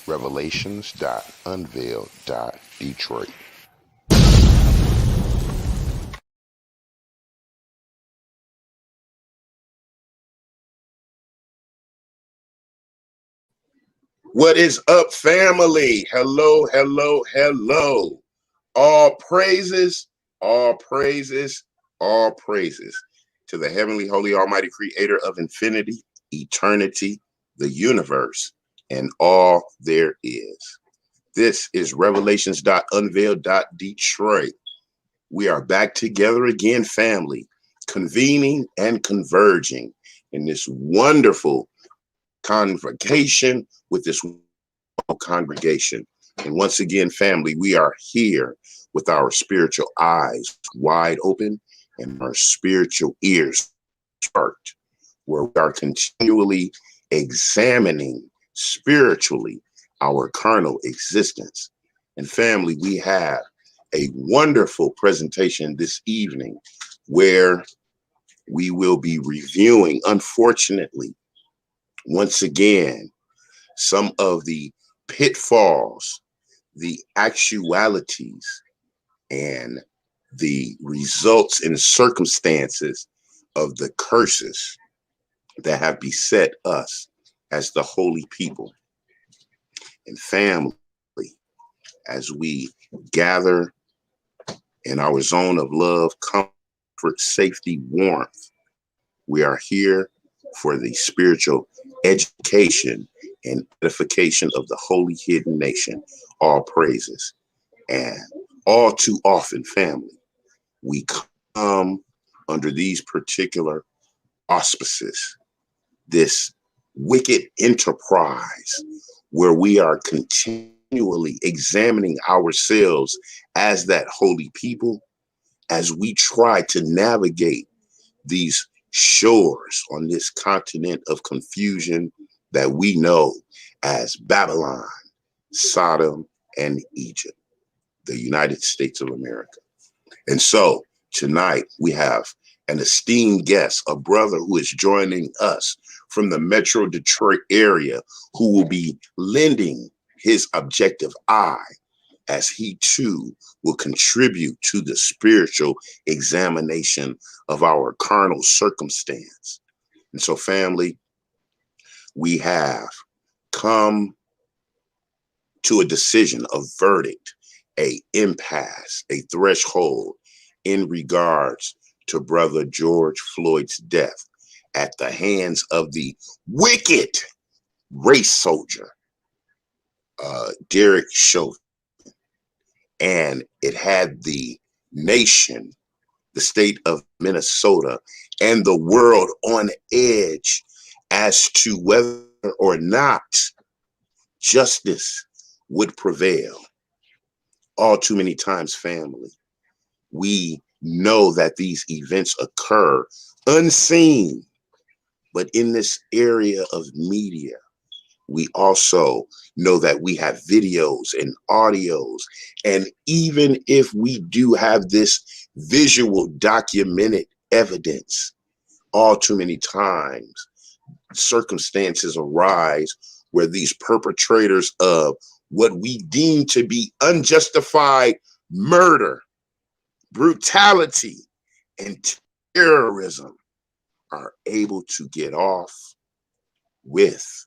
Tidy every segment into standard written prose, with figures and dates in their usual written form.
Revelations.Unveiled.Detroit. What is up, family? Hello, hello, hello. All praises, all praises, all praises to the heavenly, holy, almighty creator of infinity, eternity, the universe, and all there is. This is Revelations.Unveiled.Detroit. We are back together again, family, convening and converging in this wonderful convocation with this congregation. And once again, family, we are here with our spiritual eyes wide open and our spiritual ears sparked, where we are continually examining spiritually our carnal existence. And family, we have a wonderful presentation this evening where we will be reviewing, unfortunately, once again, some of the pitfalls, the actualities, and the results and circumstances of the curses that have beset us as the holy people and family as we gather in our zone of love, comfort, safety, warmth. We are here for the spiritual education and edification of the holy hidden nation. All praises. And all too often, family, we come under these particular auspices, this wicked enterprise where we are continually examining ourselves as that holy people as we try to navigate these shores on this continent of confusion that we know as Babylon, Sodom, and Egypt, the United States of America. And so tonight we have an esteemed guest, a brother who is joining us from the Metro Detroit area, who will be lending his objective eye as he too will contribute to the spiritual examination of our carnal circumstance. And so, family, we have come to a decision, a verdict, a impasse, a threshold in regards to Brother George Floyd's death at the hands of the wicked race soldier, Derek Chauvin. And it had the nation, the state of Minnesota, and the world on edge as to whether or not justice would prevail. All too many times, family, we know that these events occur unseen, but in this area of media, we also know that we have videos and audios. And even if we do have this visual documented evidence, all too many times circumstances arise where these perpetrators of what we deem to be unjustified murder, brutality, and terrorism are able to get off with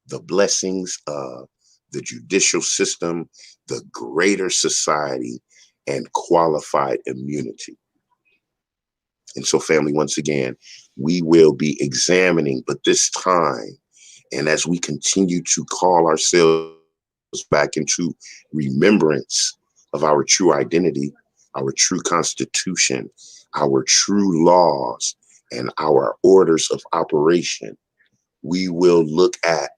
the blessings of the judicial system, the greater society, and qualified immunity. And so, family, once again, we will be examining, but this time, and as we continue to call ourselves back into remembrance of our true identity, our true constitution, our true laws, and our orders of operation, we will look at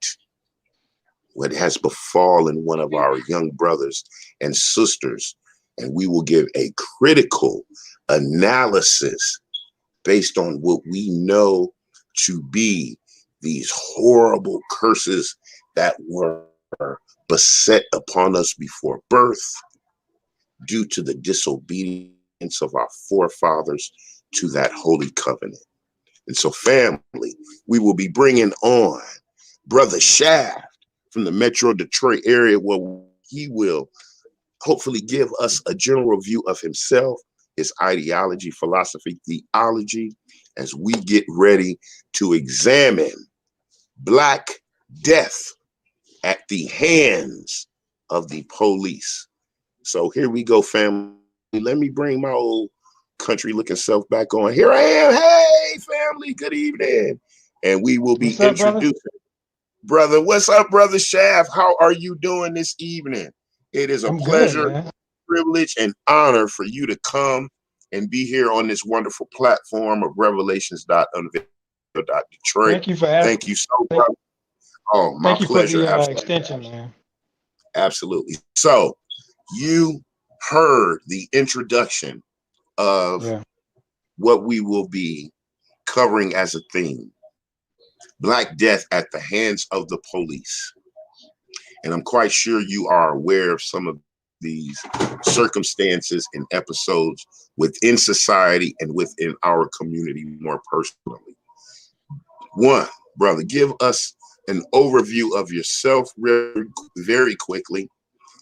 what has befallen one of our young brothers and sisters, and we will give a critical analysis based on what we know to be these horrible curses that were beset upon us before birth due to the disobedience of our forefathers to that holy covenant. And so, family, we will be bringing on Brother Shaft from the Metro Detroit area, where he will hopefully give us a general view of himself, his ideology, philosophy, theology, as we get ready to examine Black death at the hands of the police. So here we go, family. Let me bring my old country looking self back on. Here I am. Hey, family, good evening. And we will be introducing brother. What's up, brother Shaft? How are you doing this evening? It is a pleasure, privilege, and honor for you to come and be here on this wonderful platform of Revelations.Unveiled. Detroit. Thank you for asking. Thank you so much. Oh, my Thank you pleasure. for the extension, man. Absolutely. So you heard the introduction of what we will be covering as a theme: Black death at the hands of the police. And I'm quite sure you are aware of some of these circumstances and episodes within society and within our community more personally. One, brother, give us an overview of yourself very quickly,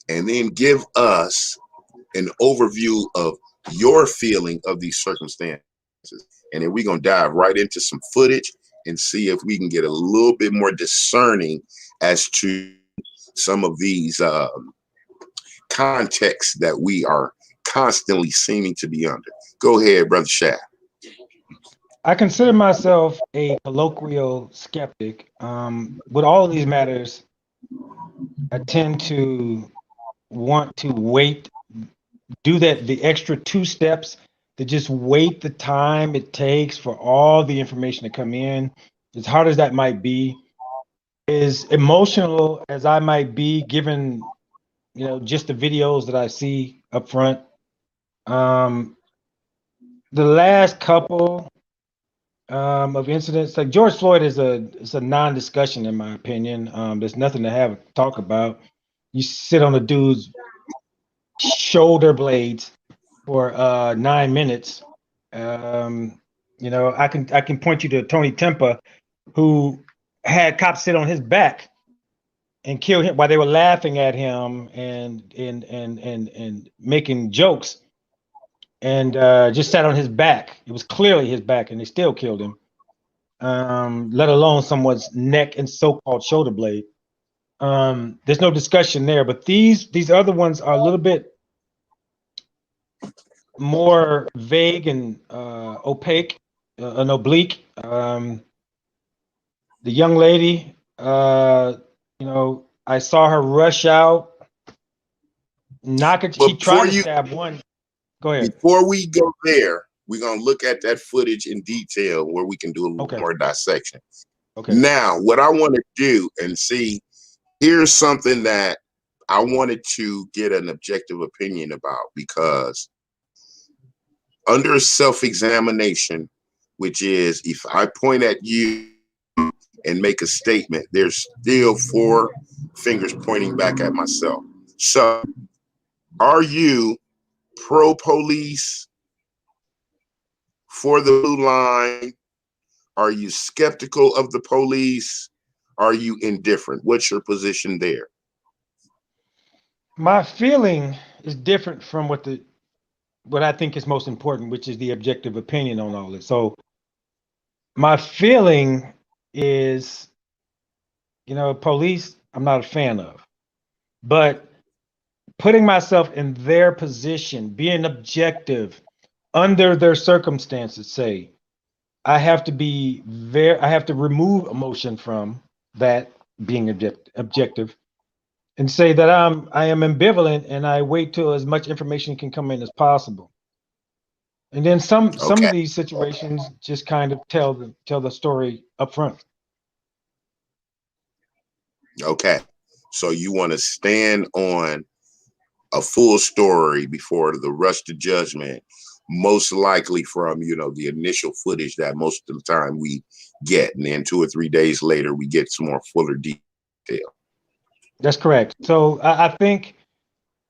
and then give us an overview of your feeling of these circumstances. And then we're going to dive right into some footage and see if we can get a little bit more discerning as to some of these contexts that we are constantly seeming to be under. Go ahead, brother Shaft. I consider myself a colloquial skeptic. With all of these matters, I tend to want to wait, do the extra 2 steps, to just wait the time it takes for all the information to come in. As hard as that might be, as emotional as I might be, given just the videos that I see up front. The last couple of incidents, like George Floyd, is a non-discussion in my opinion. There's nothing to talk about. You sit on a dude's shoulder blades for 9 minutes. I can point you to Tony Tempa, who had cops sit on his back and kill him while they were laughing at him and making jokes, and just sat on his back. It was clearly his back, and they still killed him. Let alone someone's neck and so-called shoulder blade. There's no discussion there, but these other ones are a little bit more vague and opaque and oblique. The young lady, I saw her rush out, knock it. She tried to stab one. Go ahead. Before we go there, we're going to look at that footage in detail where we can do a little more dissection. Okay. Now, what I want to do and see, here's something that I wanted to get an objective opinion about, because under self-examination, which is if I point at you and make a statement, there's still 4 fingers pointing back at myself. So are you pro-police, for the blue line? Are you skeptical of the police? Are you indifferent? What's your position there? My feeling is different from what I think is most important, which is the objective opinion on all this. So my feeling is, police, I'm not a fan of, but putting myself in their position, being objective under their circumstances, say, I have to remove emotion from that, being objective, and say that I am ambivalent, and I wait till as much information can come in as possible. And then some of these situations just kind of tell the story up front. Okay. So you want to stand on a full story before the rush to judgment, most likely from, the initial footage that most of the time we get. And then 2 or 3 days later, we get some more fuller detail. That's correct. So I think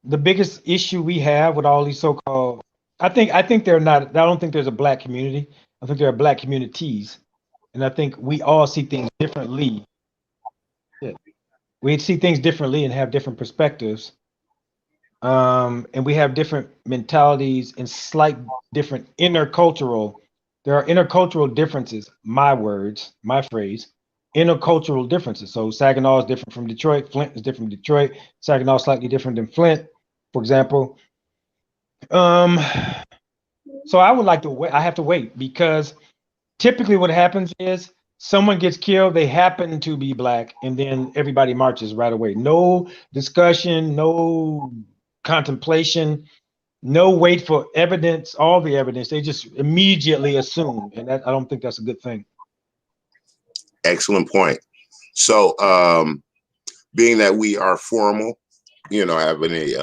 the biggest issue we have with all these so-called, I think they're not, I don't think there's a Black community. I think there are Black communities. And I think we all see things differently. Yeah. We see things differently and have different perspectives. And we have different mentalities and slight different intercultural. There are intercultural differences. My words, my phrase, intercultural differences. So Saginaw is different from Detroit. Flint is different from Detroit. Saginaw is slightly different than Flint, for example. Um, so I would like to wait. I have to wait because typically what happens is someone gets killed, they happen to be black, and then everybody marches right away. No discussion, no contemplation, no wait for evidence, all the evidence. They just immediately assume. And that, I don't think that's a good thing. Excellent point. So, being that we are formal, having a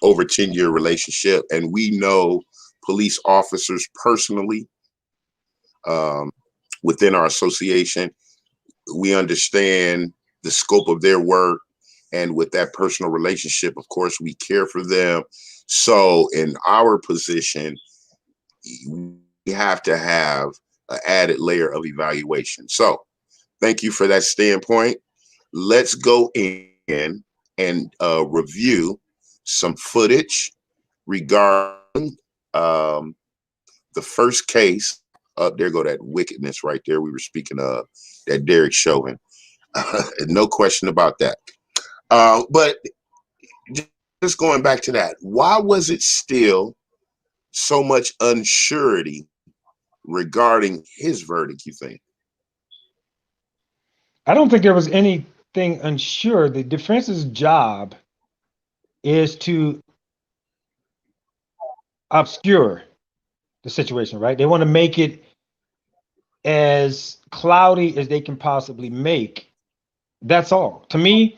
over 10-year relationship, and we know police officers personally, within our association, we understand the scope of their work, and with that personal relationship, of course, we care for them. So in our position, we have to have an added layer of evaluation. So thank you for that standpoint. Let's go in and review some footage regarding the first case. Up there go that wickedness right there we were speaking of, that Derek Chauvin. No question about that. But just going back to that, why was it still so much unsurety regarding his verdict, you think? I don't think there was anything unsure. The defense's job is to obscure the situation, right? They want to make it as cloudy as they can possibly make. That's all. To me,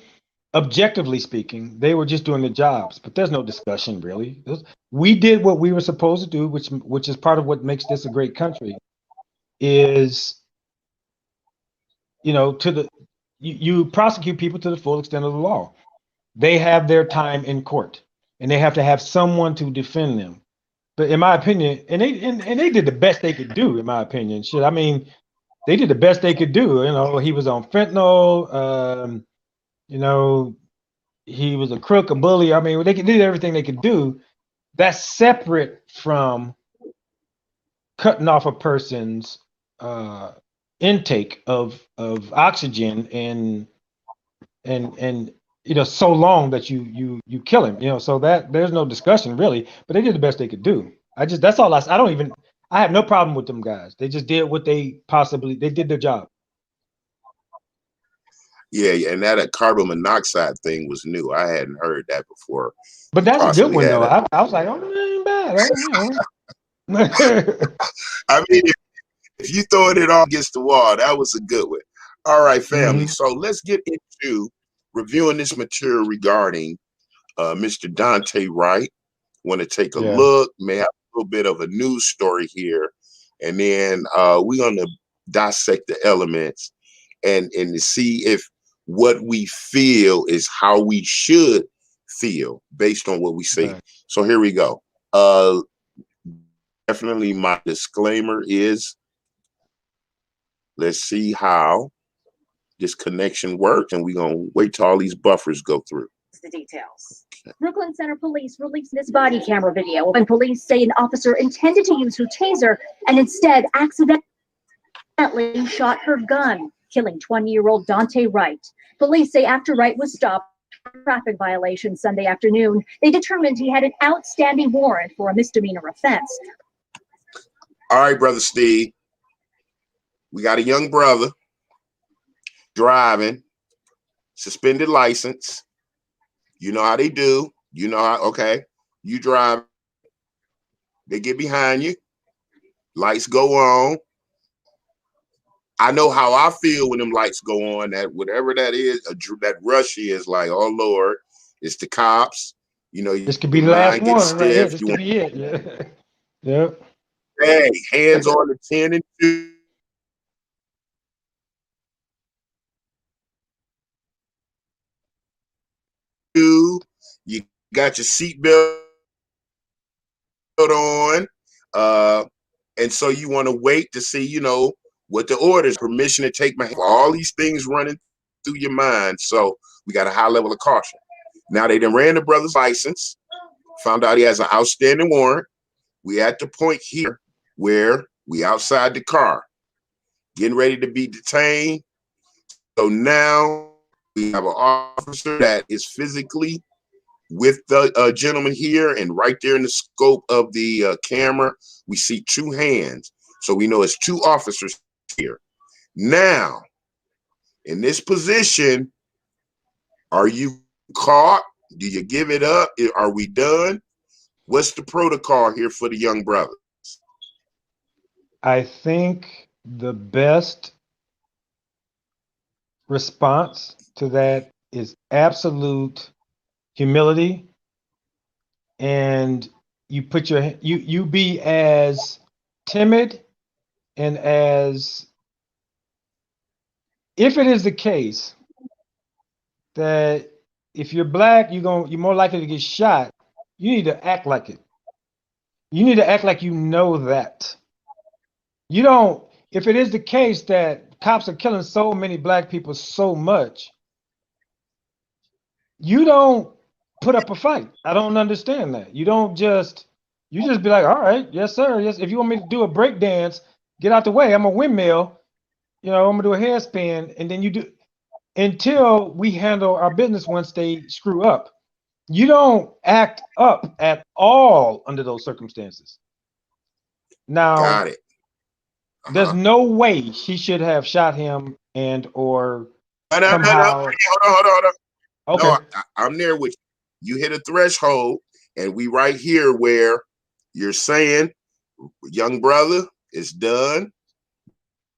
objectively speaking, they were just doing the jobs, but there's no discussion really. We did what we were supposed to do, which is part of what makes this a great country. Is you prosecute people to the full extent of the law. They have their time in court, and they have to have someone to defend them. But in my opinion, and they did the best they could do. In my opinion, shit. I mean, they did the best they could do. He was on fentanyl. You know, he was a crook, a bully. I mean, they did everything they could do. That's separate from cutting off a person's intake of oxygen and so long that you kill him. So that there's no discussion really. But they did the best they could do. That's all I have no problem with them guys. They just did what they did their job. Yeah, and that carbon monoxide thing was new. I hadn't heard that before. But that's a good Possibly one had though. a. I was like, oh, that ain't bad. I mean, if you throw it all against the wall, that was a good one. All right, family. Mhm. So let's get into reviewing this material regarding Mr. Daunte Wright. Want to take a Yeah. look, may have a little bit of a news story here, and then we're going to dissect the elements and to see if what we feel is how we should feel based on what we see. Right. So here we go. Definitely my disclaimer is, let's see how this connection works, and we're going to wait till all these buffers go through. The details. Brooklyn Center Police released this body camera video when police say an officer intended to use her taser and instead accidentally shot her gun, killing 20-year-old Daunte Wright. Police say after Wright was stopped for a traffic violation Sunday afternoon, they determined he had an outstanding warrant for a misdemeanor offense. All right, Brother Steve. We got a young brother driving, suspended license. You know how they do. You know how, okay, you drive, they get behind you, lights go on. I know how I feel when them lights go on, that whatever that is, that rush is like, oh Lord, it's the cops. This could be the last one right here. This could be it. Yeah. Yep. Hey, hands on the 10 and 2. You got your seatbelt on. And so you want to wait to see, what the orders, permission to take my, all these things running through your mind. So we got a high level of caution. Now they done ran the brother's license, found out he has an outstanding warrant. We at the point here where we outside the car, getting ready to be detained. So now we have an officer that is physically with the gentleman here, and right there in the scope of the camera, we see two hands. So we know it's two officers here. Now, in this position, are you caught? Do you give it up? Are we done? What's the protocol here for the young brother? I think the best response to that is absolute humility, and you put you be as timid and as, if it is the case that if you're black, you're more likely to get shot, you need to act like it. You need to act like you know that. You don't, if it is the case that cops are killing so many black people so much, you don't put up a fight. I don't understand that. You just be like, all right, yes, sir. Yes, if you want me to do a break dance, get out the way. I'm a windmill, I'm gonna do a hairspin, and then you do until we handle our business once they screw up. You don't act up at all under those circumstances. Now, got it. there's no way she should have shot him and or No. somehow. Hold on. Okay. No, I'm there with you. You hit a threshold, and we right here where you're saying, young brother, it's done.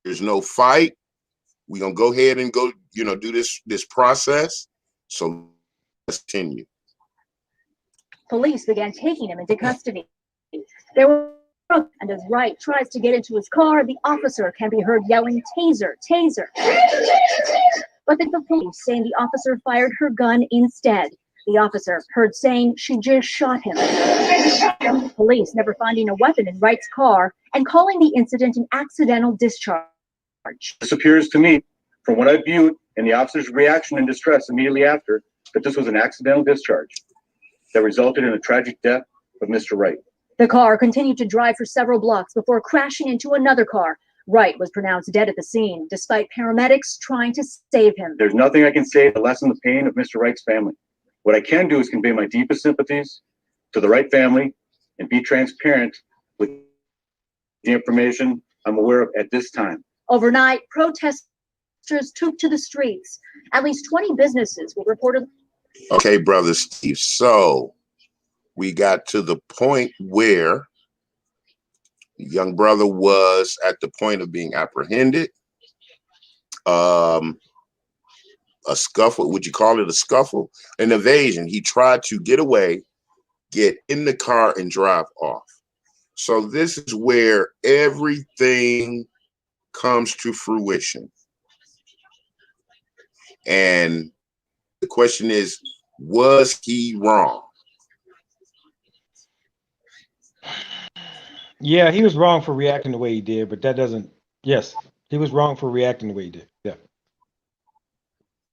There's no fight. We're gonna go ahead and go, do this process. So let's continue. Police began taking him into custody. There were, and as Wright tries to get into his car, the officer can be heard yelling, "Taser, taser." But the police saying the officer fired her gun instead. The officer heard saying she just shot him. Police never finding a weapon in Wright's car and calling the incident an accidental discharge. This appears to me, from what I viewed and the officer's reaction and distress immediately after, that this was an accidental discharge that resulted in a tragic death of Mr. Wright. The car continued to drive for several blocks before crashing into another car. Wright was pronounced dead at the scene, despite paramedics trying to save him. There's nothing I can say to lessen the pain of Mr. Wright's family. What I can do is convey my deepest sympathies to the Wright family and be transparent with the information I'm aware of at this time. Overnight, protesters took to the streets. At least 20 businesses were reported. Okay, brother Steve. So we got to the point where the young brother was at the point of being apprehended. A scuffle, would you call it a scuffle? An evasion. He tried to get away, get in the car, and drive off. So this is where everything comes to fruition. And the question is, was he wrong? Yeah, he was wrong for reacting the way he did, but that doesn't, yes, he was wrong for reacting the way he did. Yeah.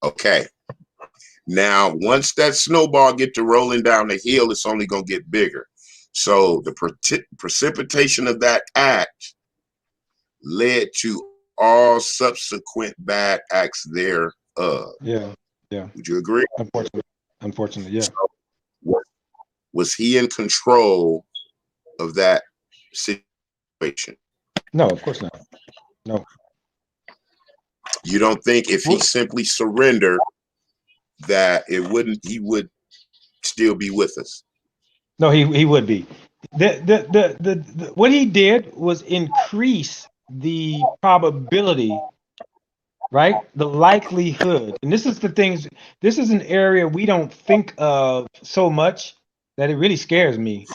Okay. Now, once that snowball get to rolling down the hill, it's only going to get bigger. So the precipitation of that act led to all subsequent bad acts thereof. Yeah. Would you agree? Unfortunately, yeah. So, was he in control of that situation? No, of course not. No. You don't think if he simply surrendered that he would still be with us? No, he would be. The what he did was increase the probability, right? The likelihood. And this is the things, this is an area we don't think of so much that it really scares me,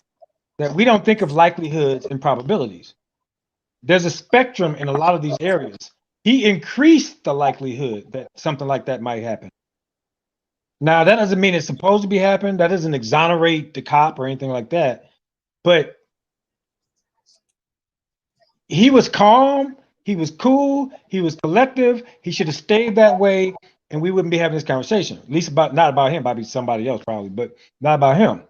that we don't think of likelihoods and probabilities. There's a spectrum in a lot of these areas. He increased the likelihood that something like that might happen. Now, that doesn't mean it's supposed to be happening. That doesn't exonerate the cop or anything like that. But he was calm. He was cool. He was collective. He should have stayed that way. and we wouldn't be having this conversation. At least not about him, probably somebody else probably, but not about him.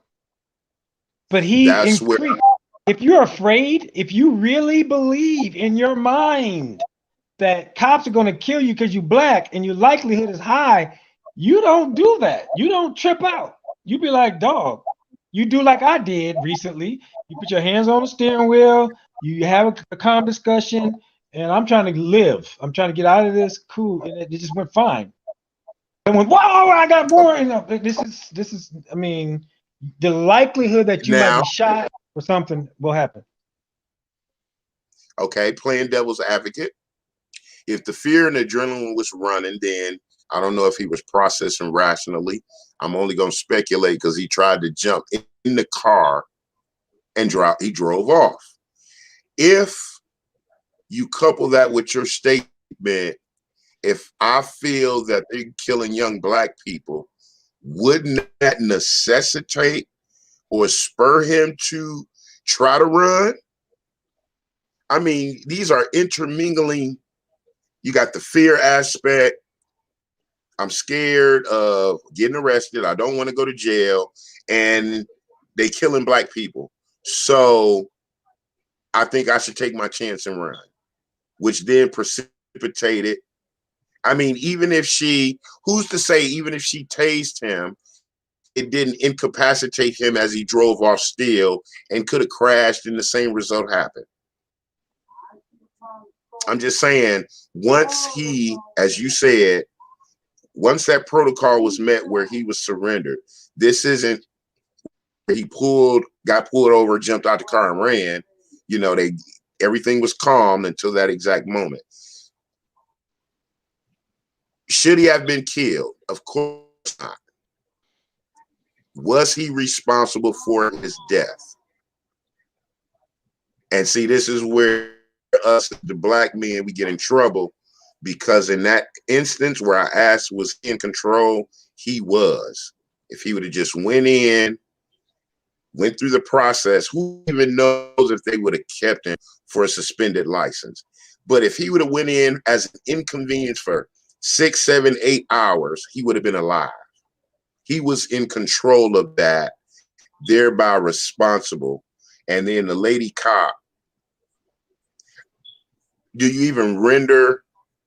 But he That's where increased. If you're afraid, if you really believe in your mind that cops are going to kill you because you're black and your likelihood is high, you don't do that. You don't trip out. You be like, dog, you do like I did recently. You put your hands on the steering wheel, you have a calm discussion, and I'm trying to live. I'm trying to get out of this. Cool. And it just went fine. And went, whoa, I got more. This is, I mean, the likelihood that you might now, be shot or something will happen. okay, playing devil's advocate. If the fear and adrenaline was running, then I don't know if he was processing rationally. I'm only going to speculate because he tried to jump in the car and he drove off. If you couple that with your statement, if I feel that they're killing young black people, wouldn't that necessitate or spur him to try to run? I mean, these are intermingling. You got the fear aspect. I'm scared of getting arrested. I don't want to go to jail. And they killing black people. So I think I should take my chance and run, which then precipitated. I mean, even if who's to say, even if she tased him, it didn't incapacitate him as he drove off still and could have crashed and the same result happened. I'm just saying, once he, as you said, once that protocol was met where he was surrendered, this isn't he got pulled over, jumped out the car and ran. You know, everything was calm until that exact moment. Should he have been killed? Of course not. Was he responsible for his death? And see, this is where us, the black men, we get in trouble, because in that instance where I asked, was he in control? He was. If he would have just went through the process, who even knows if they would have kept him for a suspended license? But if he would have went in as an inconvenience for 6, 7, 8 hours, he would have been alive. He was in control of that, thereby responsible. And then the lady cop, do you even render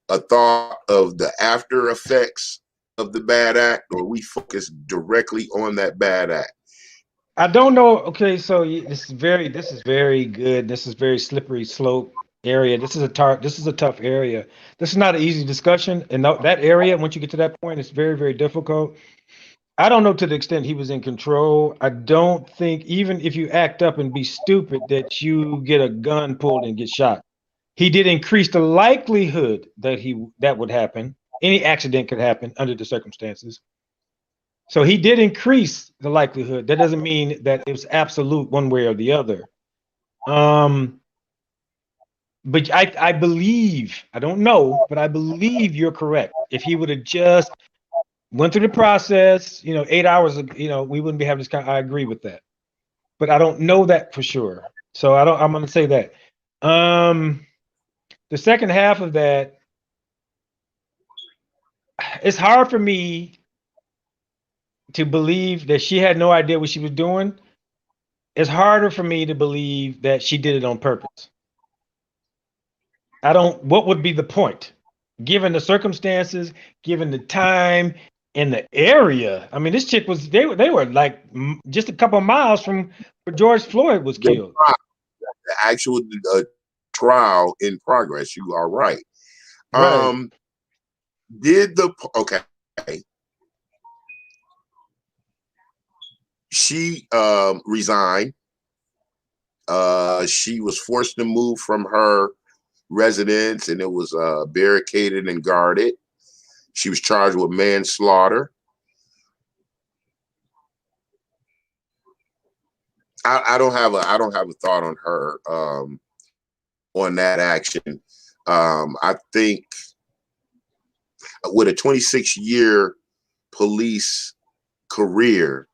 a thought of the after effects of the bad act, or we focus directly on that bad act? I don't know. Okay, so this is very good. This is very slippery slope area. This is a tough area. This is not an easy discussion. And that area, once you get to that point, it's very, very difficult. I don't know to the extent he was in control. I don't think, even if you act up and be stupid, that you get a gun pulled and get shot. He did increase the likelihood that would happen. Any accident could happen under the circumstances. So he did increase the likelihood. That doesn't mean that it was absolute one way or the other. But I believe, I don't know, but I believe you're correct. If he would have just went through the process, 8 hours, we wouldn't be having this I agree with that. But I don't know that for sure. So I'm going to say that. The second half of that, it's hard for me to believe that she had no idea what she was doing. It's harder for me to believe that she did it on purpose. What would be the point? Given the circumstances, given the time and the area. I mean, this chick they were like just a couple of miles from where George Floyd was killed. The actual trial in progress. You are right. Right. She resigned. She was forced to move from her residence, and it was barricaded and guarded. She was charged with manslaughter. I don't have a thought on her on that action. I think with a 26-year police career,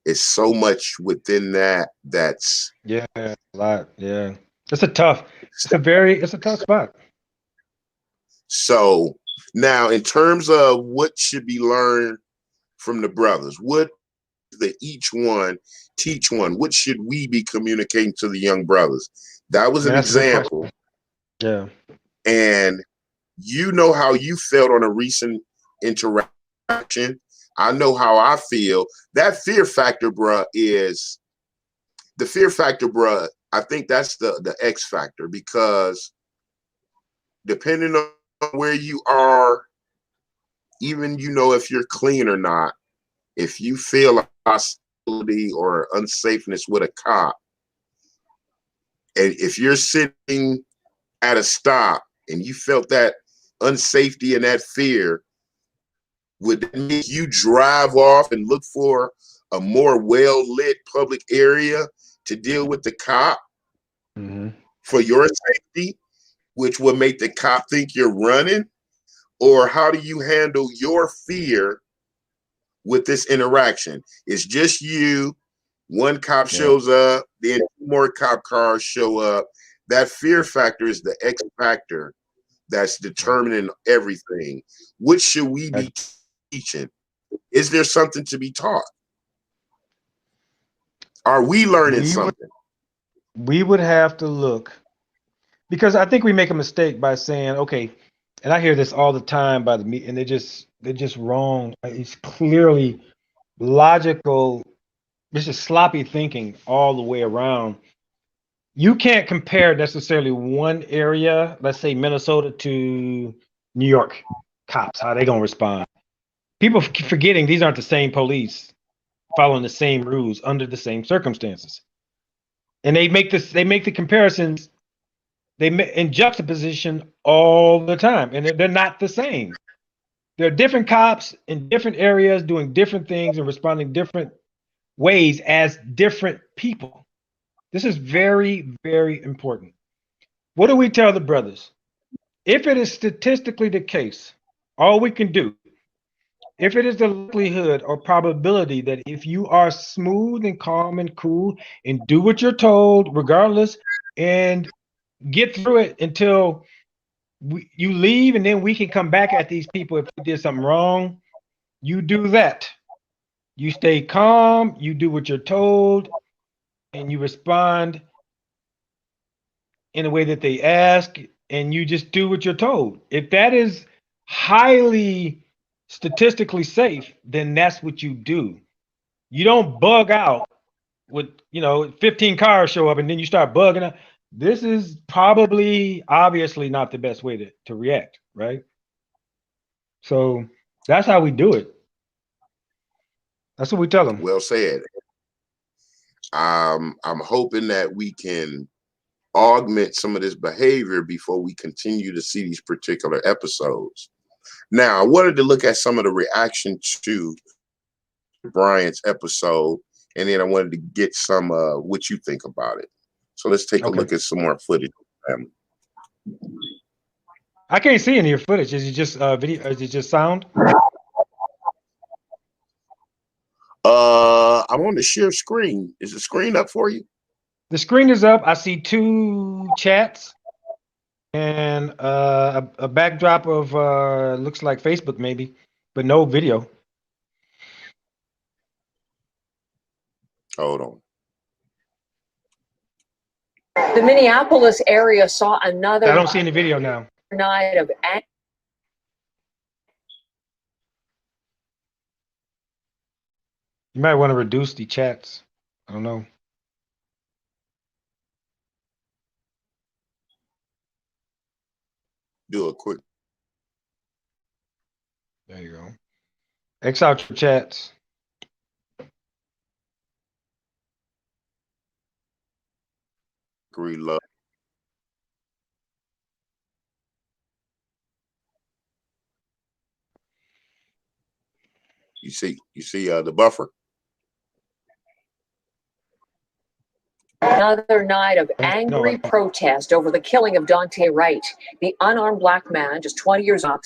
it's so much within that's a lot. Yeah. It's a tough spot. So Now, in terms of what should be learned from the brothers, what the each one teach one, what should we be communicating to the young brothers? That was an example. Yeah. And you know how you felt on a recent interaction. I know how I feel. That fear factor, bruh, is the fear factor, bruh. I think that's the X factor, because depending on where you are, even, you know, if you're clean or not, if you feel a hostility or unsafeness with a cop, and if you're sitting at a stop and you felt that unsafety and that fear, would that make you drive off and look for a more well-lit public area to deal with the cop for your safety, which will make the cop think you're running? Or how do you handle your fear with this interaction? It's just you, one cop shows up, then 2 more cop cars show up. That fear factor is the X factor that's determining everything. What should we be teaching? Is there something to be taught? Are we learning something? We would have to look, because I think we make a mistake by saying, okay, and I hear this all the time by the media, and they're just wrong. It's clearly logical. It's just sloppy thinking all the way around. You can't compare necessarily one area, let's say Minnesota, to New York cops, how they gonna respond. People keep forgetting these aren't the same police following the same rules under the same circumstances. And they make the comparisons in juxtaposition all the time, and they're not the same. They're different cops in different areas doing different things and responding different ways as different people. This is very, very important. What do we tell the brothers? If it is statistically the case, all we can do, if it is the likelihood or probability that if you are smooth and calm and cool and do what you're told regardless and get through it until you leave, and then we can come back at these people if they did something wrong, you do that. You stay calm, you do what you're told, and you respond in a way that they ask, and you just do what you're told. If that is highly statistically safe, then that's what you do. You don't bug out with, 15 cars show up and then you start bugging out. This is probably obviously not the best way to react, right? So that's how we do it. That's what we tell them. Well said. I'm hoping that we can augment some of this behavior before we continue to see these particular episodes. Now, I wanted to look at some of the reaction to Bryant's episode, and then I wanted to get some what you think about it. So let's take a look at some more footage. I can't see any of your footage. Is it just video? Is it just sound? I'm on the share screen. Is the screen up for you? The screen is up. I see 2 chats and a backdrop of looks like Facebook maybe, but no video. Hold on. The Minneapolis area saw another. I don't see any video now. Night of anger. You might want to reduce the chats. I don't know. Do a quick. There you go. X out your chats. Reload. You see the buffer. Another night of angry protest over the killing of Daunte Wright, the unarmed black man, just 20 years old,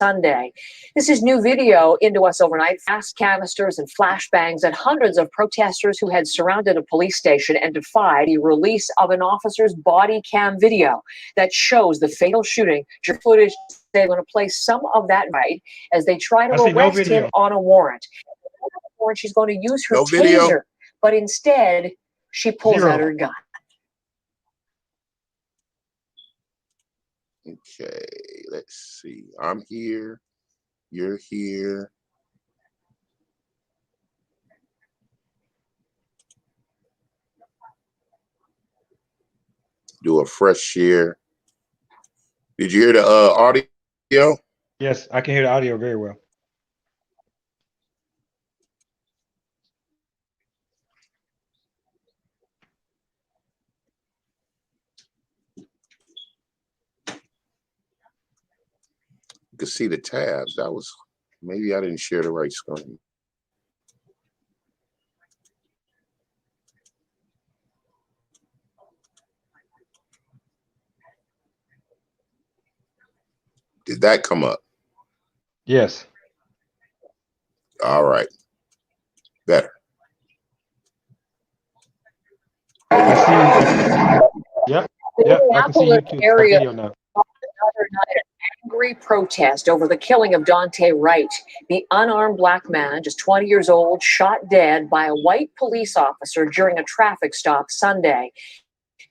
Sunday. This is new video into us overnight. Fast canisters and flashbangs and hundreds of protesters who had surrounded a police station and defied the release of an officer's body cam video that shows the fatal shooting. Footage they're going to play some of that right as they try to I see no arrest him video. on a warrant. She's going to use her No video? taser, but instead she pulls out her gun. Okay, let's see. I'm here. You're here. Do a fresh share. Did you hear the audio? Yes, I can hear the audio very well. You could see the tabs. That was, maybe I didn't share the right screen. Did that come up? Yes. All right. Better. I see. Yep. Yep. I can see you too. Video now. Another night of angry protest over the killing of Daunte Wright, the unarmed black man, just 20 years old, shot dead by a white police officer during a traffic stop Sunday.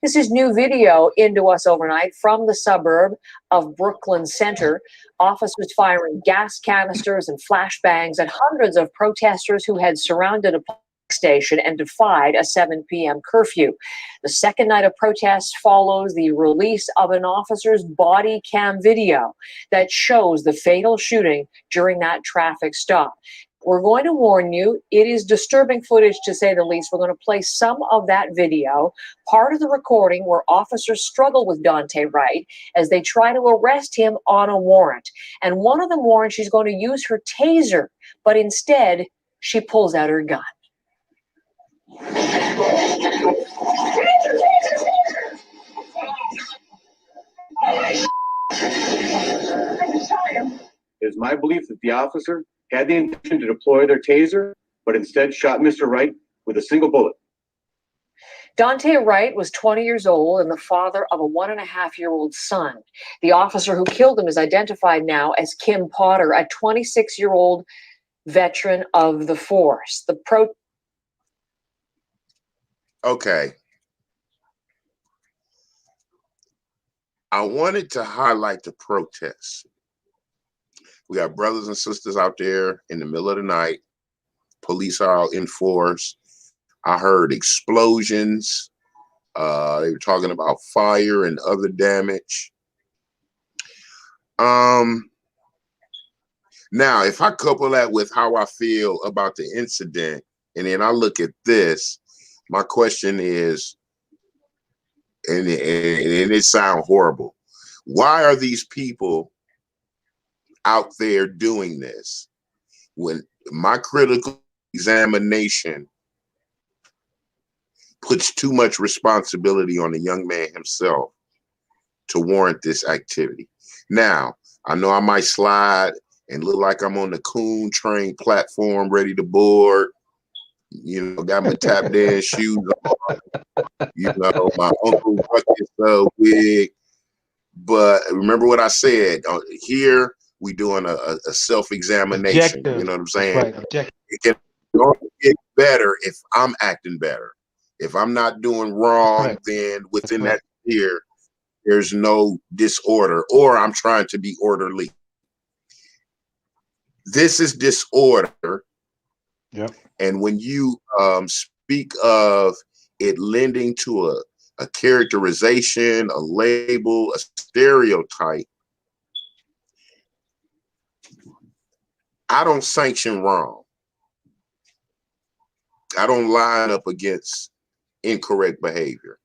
This is new video into us overnight from the suburb of Brooklyn Center. Officers firing gas canisters and flashbangs at hundreds of protesters who had surrounded a station and defied a 7 p.m. curfew. The second night of protests follows the release of an officer's body cam video that shows the fatal shooting during that traffic stop. We're going to warn you, it is disturbing footage to say the least. We're going to play some of that video, part of the recording where officers struggle with Daunte Wright as they try to arrest him on a warrant. And one of them warns she's going to use her taser, but instead she pulls out her gun. It is my belief that the officer had the intention to deploy their taser, but instead shot Mr. Wright with a single bullet. Daunte Wright was 20 years old and the father of a 1.5-year-old son. The officer who killed him is identified now as Kim Potter, a 26-year-old veteran of the force. Okay. I wanted to highlight the protests. We got brothers and sisters out there in the middle of the night. Police are out in force. I heard explosions. They were talking about fire and other damage. Now, if I couple that with how I feel about the incident, and then I look at this, my question is, and it sounds horrible, why are these people out there doing this when my critical examination puts too much responsibility on the young man himself to warrant this activity? Now, I know I might slide and look like I'm on the coon train platform ready to board, you know, got my tap dance shoes on, you know, my Uncle Ruckus wig. But remember what I said, here we doing a self-examination. You know what I'm saying? Right. Objective. It can only get better if I'm acting better. If I'm not doing wrong, Right. then within that sphere, there's no disorder, or I'm trying to be orderly. This is disorder. Yep. And when you speak of it lending to a characterization, a label, a stereotype, I don't sanction wrong. I don't line up against incorrect behavior.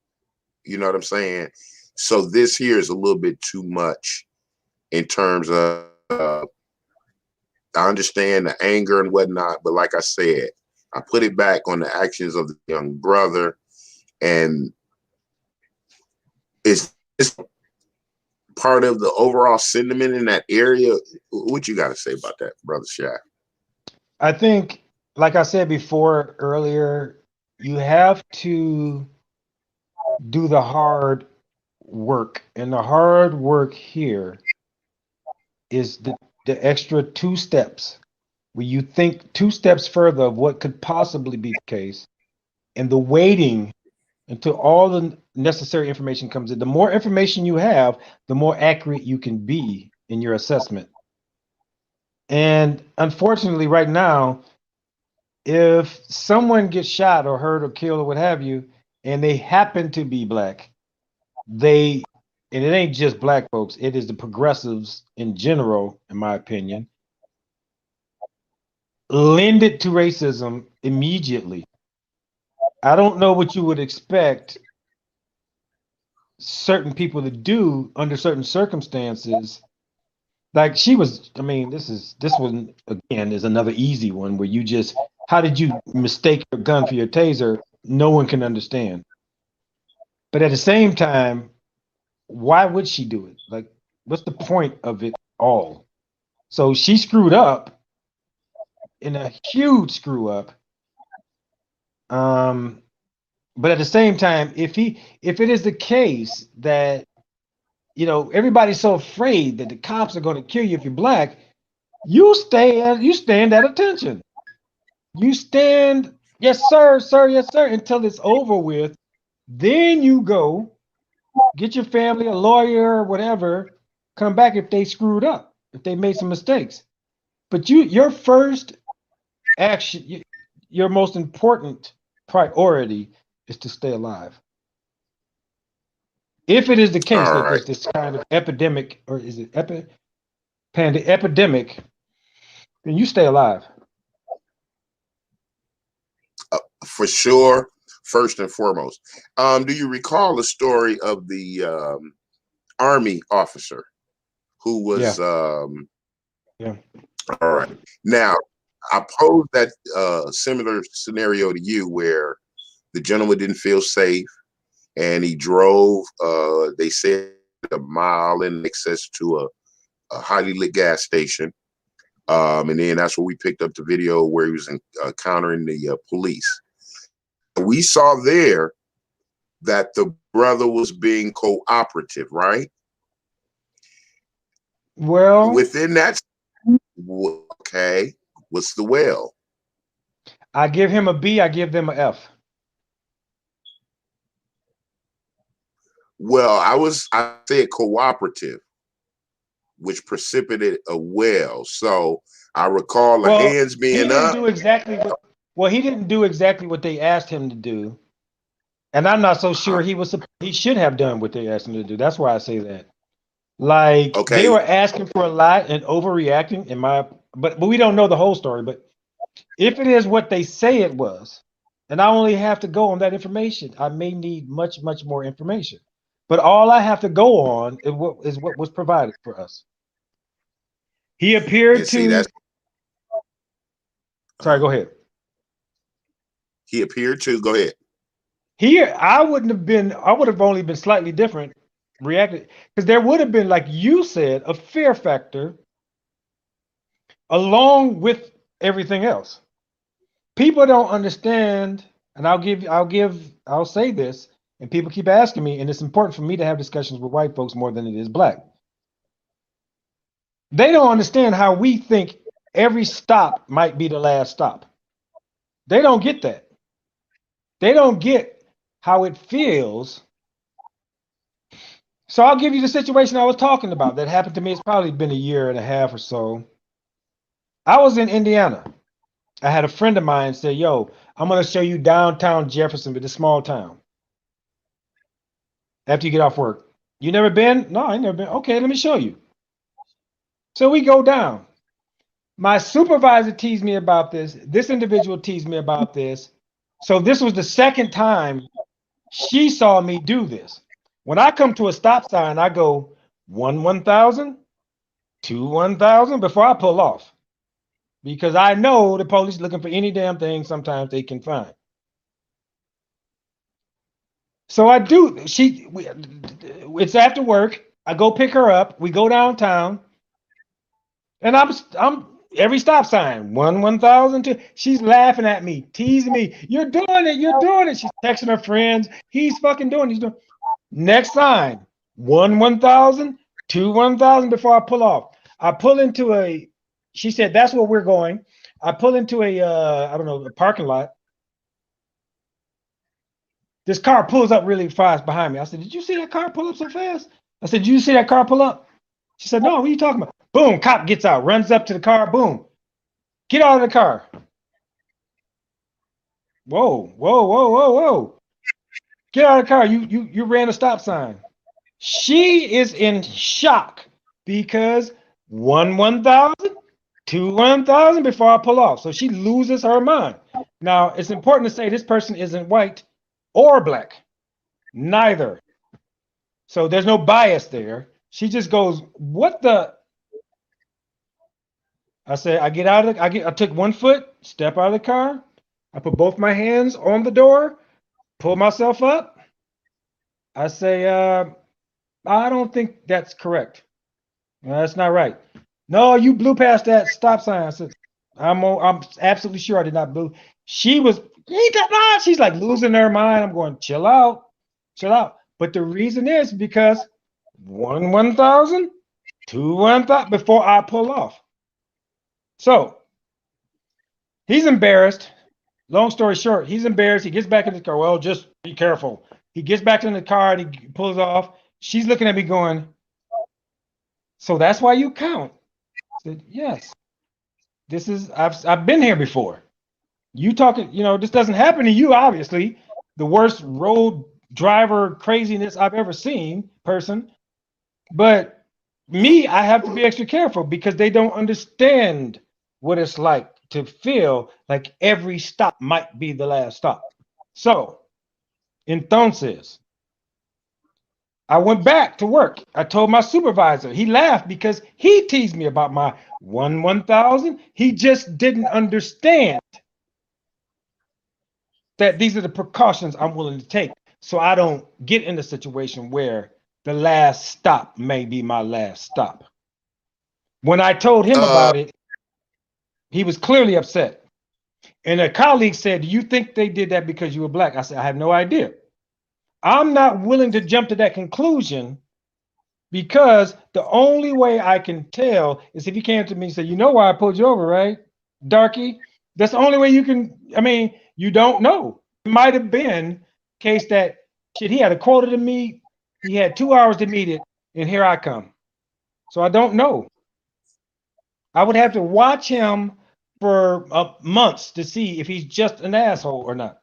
You know what I'm saying? So this here is a little bit too much in terms of, I understand the anger and whatnot, but like I said, I put it back on the actions of the young brother, and it's part of the overall sentiment in that area. What you got to say about that, Brother Shaq? I think, like I said before earlier, you have to do the hard work. And the hard work here is the extra 2 steps, where you think 2 steps further of what could possibly be the case, and the waiting until all the necessary information comes in. The more information you have, the more accurate you can be in your assessment. And unfortunately, right now, if someone gets shot or hurt or killed or what have you, and they happen to be Black, and it ain't just Black folks, it is the progressives in general, in my opinion, lend it to racism immediately. I don't know what you would expect certain people to do under certain circumstances. Like she was, I mean, this one again is another easy one where you just, how did you mistake your gun for your taser? No one can understand. But at the same time, why would she do it? Like, what's the point of it all? So she screwed up in a huge screw up. But at the same time, if it is the case that, you know, everybody's so afraid that the cops are going to kill you if you're Black, you stand at attention. You stand, yes sir, sir, yes sir, until it's over with. Then you go get your family, a lawyer, or whatever, come back if they screwed up, if they made some mistakes. But your first action, your most important priority is to stay alive. If it is the case All that right. there's this kind of epidemic, or is it epidemic, then you stay alive. For sure, first and foremost. Do you recall the story of the Army officer who was Yeah. All right. Now, I pose that similar scenario to you where the gentleman didn't feel safe and he drove, they said, a mile in excess to a highly lit gas station. And then that's where we picked up the video where he was encountering the police. We saw there that the brother was being cooperative, right? Well, within that, okay, what's the well? I give him a B, I give them an F. Well, I said cooperative, which precipitated a well. So I recall the hands being up. He didn't do exactly what they asked him to do. And I'm not so sure he should have done what they asked him to do. That's why I say that. Like, Okay. They were asking for a lot and overreacting but we don't know the whole story. But if it is what they say it was, and I only have to go on that information, I may need much, much more information. But all I have to go on is what was provided for us. He appeared to. Sorry, go ahead. He appeared to. Go ahead. Here, I would have only been slightly different reacted, because there would have been, like you said, a fear factor along with everything else. People don't understand, and I'll say this, and people keep asking me, and it's important for me to have discussions with white folks more than it is Black. They don't understand how we think every stop might be the last stop. They don't get that. They don't get how it feels. So I'll give you the situation I was talking about that happened to me. It's probably been a year and a half or so. I was in Indiana. I had a friend of mine say, yo, I'm going to show you downtown Jefferson, but it's a small town. After you get off work. You never been? No, I ain't never been. Okay, let me show you. So we go down. My supervisor teased me about this. This individual teased me about this. So this was the second time she saw me do this. When I come to a stop sign, I go 1,000, 1,000 before I pull off. Because I know the police looking for any damn thing sometimes they can find. So I do. It's after work. I go pick her up. We go downtown. And I'm every stop sign, 1,000, 2. She's laughing at me, teasing me. You're doing it. You're doing it. She's texting her friends. He's fucking doing it. He's doing. Next sign, 1,000, 1,000 before I pull off. I pull into a, she said, that's where we're going. I pull into a, I don't know, a parking lot. This car pulls up really fast behind me. I said, did you see that car pull up so fast? I said, did you see that car pull up? She said, no, what are you talking about? Boom, cop gets out, runs up to the car, boom. Get out of the car. Whoa, whoa, whoa, whoa, whoa. Get out of the car. You ran a stop sign. She is in shock because 1,000, 1,000 before I pull off. So she loses her mind. Now, it's important to say this person isn't white or black. Neither. So there's no bias there. She just goes, what the? I said, I took 1 foot, step out of the car. I put both my hands on the door, pull myself up. I say, I don't think that's correct. That's not right. No, you blew past that stop sign. I said, I'm absolutely sure I did not blow. She was, she's like losing her mind. I'm going, chill out, chill out. But the reason is because 1,000, 1,000 before I pull off. So he's embarrassed. Long story short, he's embarrassed. He gets back in the car. Well, just be careful. He gets back in the car and he pulls off. She's looking at me going, so that's why you count? I said, yes. This is, I've been here before. You talking, this doesn't happen to you, obviously. The worst road driver craziness I've ever seen person. But me, I have to be extra careful because they don't understand what it's like to feel like every stop might be the last stop. So, entonces, I went back to work. I told my supervisor. He laughed because he teased me about my 1,000. He just didn't understand that these are the precautions I'm willing to take so I don't get in a situation where the last stop may be my last stop. When I told him about it, he was clearly upset. And a colleague said, do you think they did that because you were black? I said, I have no idea. I'm not willing to jump to that conclusion because the only way I can tell is if he came to me and said, you know why I pulled you over, right, darky? That's the only way you can, you don't know. It might have been case that, shit, he had a quota to meet. He had 2 hours to meet it, and here I come. So I don't know. I would have to watch him for months to see if he's just an asshole or not.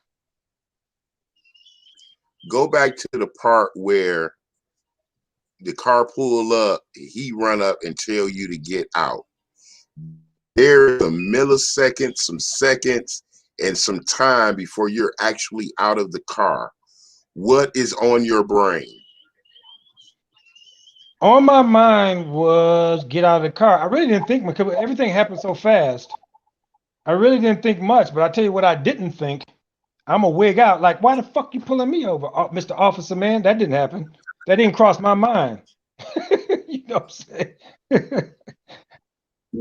Go back to the part where the car pull up, he run up and tell you to get out. There's a millisecond, some seconds, and some time before you're actually out of the car. What is on your brain? On my mind was get out of the car. I really didn't think much because everything happened so fast. I really didn't think much, but I tell you what I didn't think. I'm a wig out. Like, why the fuck you pulling me over, Mr. Officer, man? That didn't happen. That didn't cross my mind. You know what I'm saying?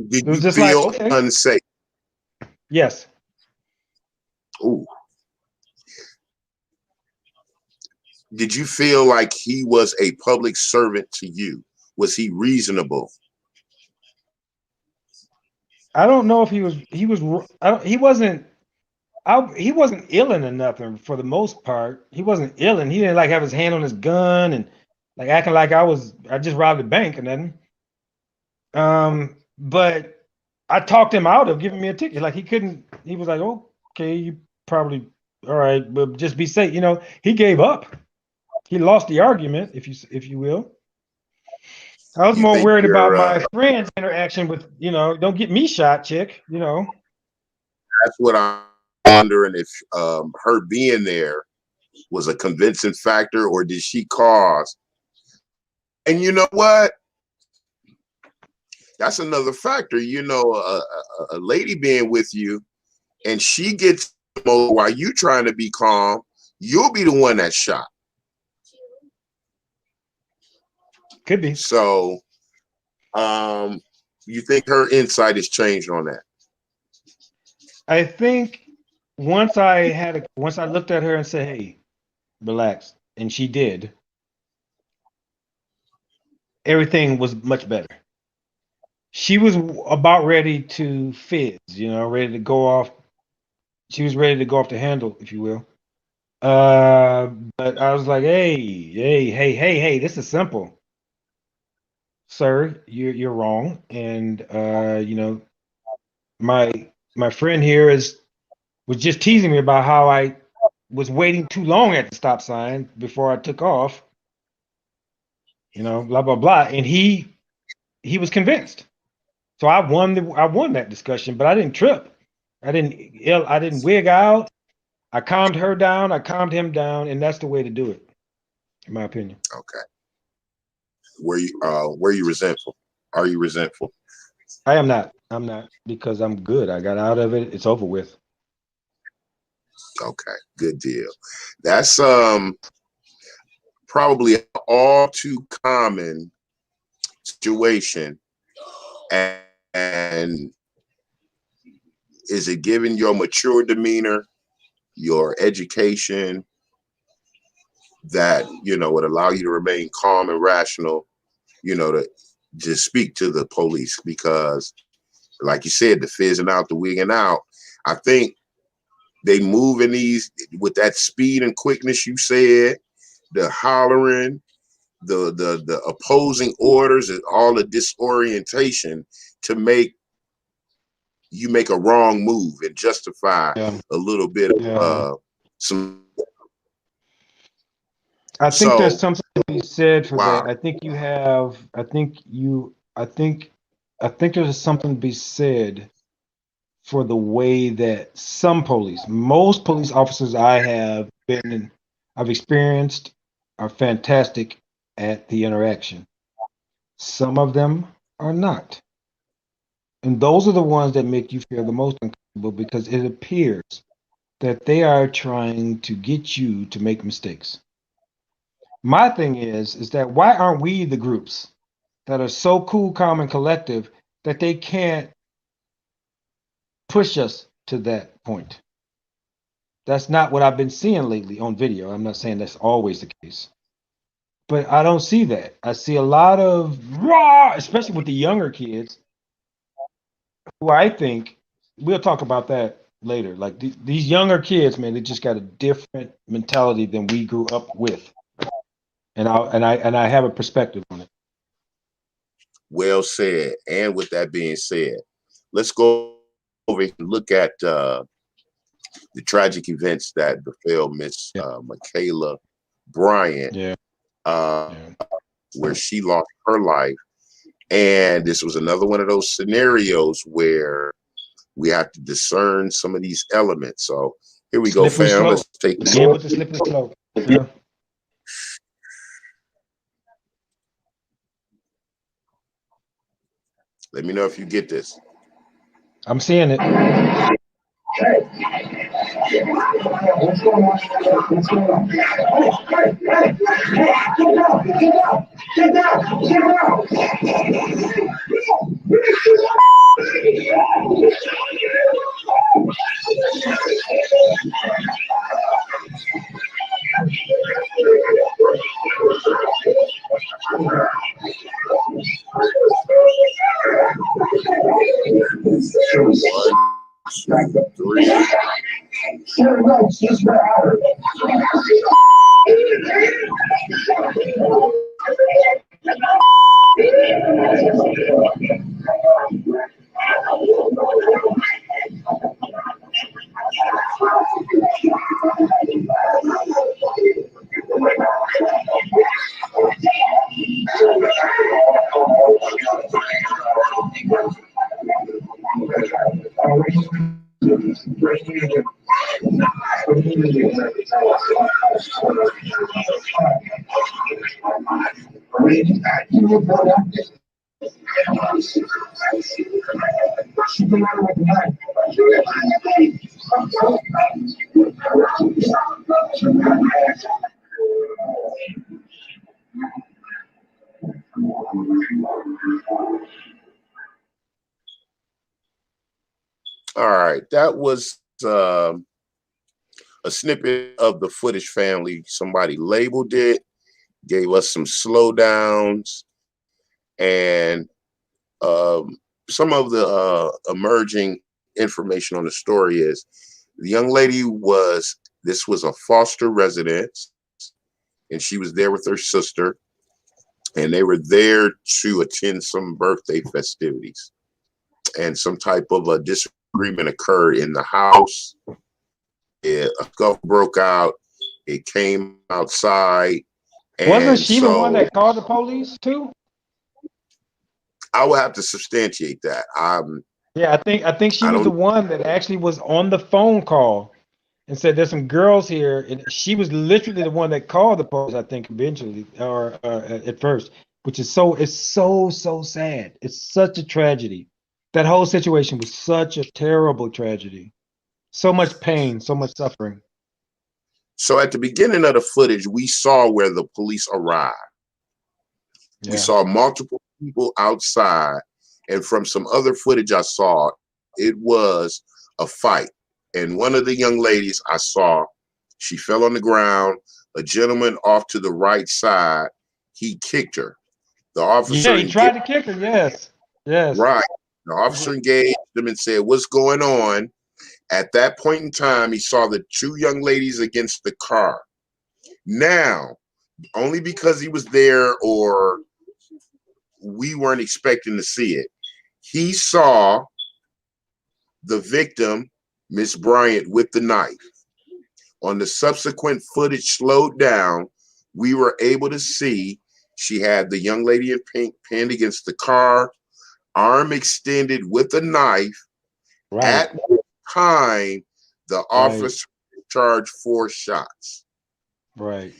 Did you feel unsafe? Yes. Ooh. Did you feel like he was a public servant to you? Was he reasonable? I don't know if he wasn't illing or nothing for the most part. He wasn't illing. He didn't like have his hand on his gun and like acting like I just robbed a bank or nothing. But I talked him out of giving me a ticket. Like he was like, okay, you probably, all right, but just be safe. He gave up. He lost the argument, if you will. I was more worried about my friend's interaction with, don't get me shot, chick, That's what I'm wondering, if her being there was a convincing factor, or did she cause? And you know what? That's another factor. A lady being with you and she gets mode while you trying to be calm, you'll be the one that's shot. Could be. So you think her insight has changed on that? I think once I looked at her and said, hey, relax, and she did, everything was much better. she was about ready to fizz, ready to go off. She was ready to go off the handle, if you will. But I was like, hey, this is simple, sir. You're wrong. And my friend here was just teasing me about how I was waiting too long at the stop sign before I took off. Blah blah blah. And he was convinced. So I won that discussion, but I didn't trip. I didn't wig out. I calmed her down. I calmed him down, and that's the way to do it, in my opinion. Okay. Were you resentful? Are you resentful? I am not. I'm not, because I'm good. I got out of it. It's over with. Okay, good deal. That's probably an all too common situation. And is it given your mature demeanor, your education, that would allow you to remain calm and rational, to just speak to the police? Because like you said, the fizzing out, the wigging out, I think they move in these with that speed and quickness you said, the hollering, the opposing orders, and all the disorientation to make you make a wrong move and justify a little bit of some. I think there's something to be said for wow. that. I think there's something to be said for the way that most police officers I've experienced are fantastic at the interaction. Some of them are not. And those are the ones that make you feel the most uncomfortable, because it appears that they are trying to get you to make mistakes. My thing is that why aren't we the groups that are so cool, calm, and collective that they can't push us to that point? That's not what I've been seeing lately on video. I'm not saying that's always the case, but I don't see that. I see a lot of raw, especially with the younger kids, who I think, we'll talk about that later. Like these younger kids, man, they just got a different mentality than we grew up with, and I have a perspective on it. Well said. And with that being said, let's go over and look at the tragic events that befell Miss KhiaBryant, where she lost her life. And this was another one of those scenarios where we have to discern some of these elements. So here we go, fam. Let's take this. Again with the slippery slope. Yeah. Let me know if you get this. I'm seeing it. What's going on? What's going on? Hey, get down! All right, that was a snippet of the footage, family. Somebody labeled it, gave us some slowdowns, and some of the emerging information on the story is the young lady this was a foster residence, and she was there with her sister, and they were there to attend some birthday festivities, and some type of a disagreement occurred in the house. A scuffle broke out. It came outside. Wasn't she the one that called the police too? I will have to substantiate that. Yeah, I think she was the one that actually was on the phone call and said there's some girls here, and she was literally the one that called the police, I think, eventually or at first, which is it's so sad. It's such a tragedy. That whole situation was such a terrible tragedy. So much pain, so much suffering. So at the beginning of the footage, we saw where the police arrived. Yeah. We saw multiple people outside, and from some other footage I saw, it was a fight. And one of the young ladies I saw, she fell on the ground. A gentleman off to the right side, he kicked her. The officer, he tried to kick her. Yes. Right. The officer engaged them and said, "What's going on?" At that point in time, he saw the two young ladies against the car. Now, only because he was there or we weren't expecting to see it, he saw the victim, Miss Bryant, with the knife. On the subsequent footage slowed down, we were able to see she had the young lady in pink pinned against the car, arm extended with a knife. Right. At the time, the officer charged 4 shots. Right.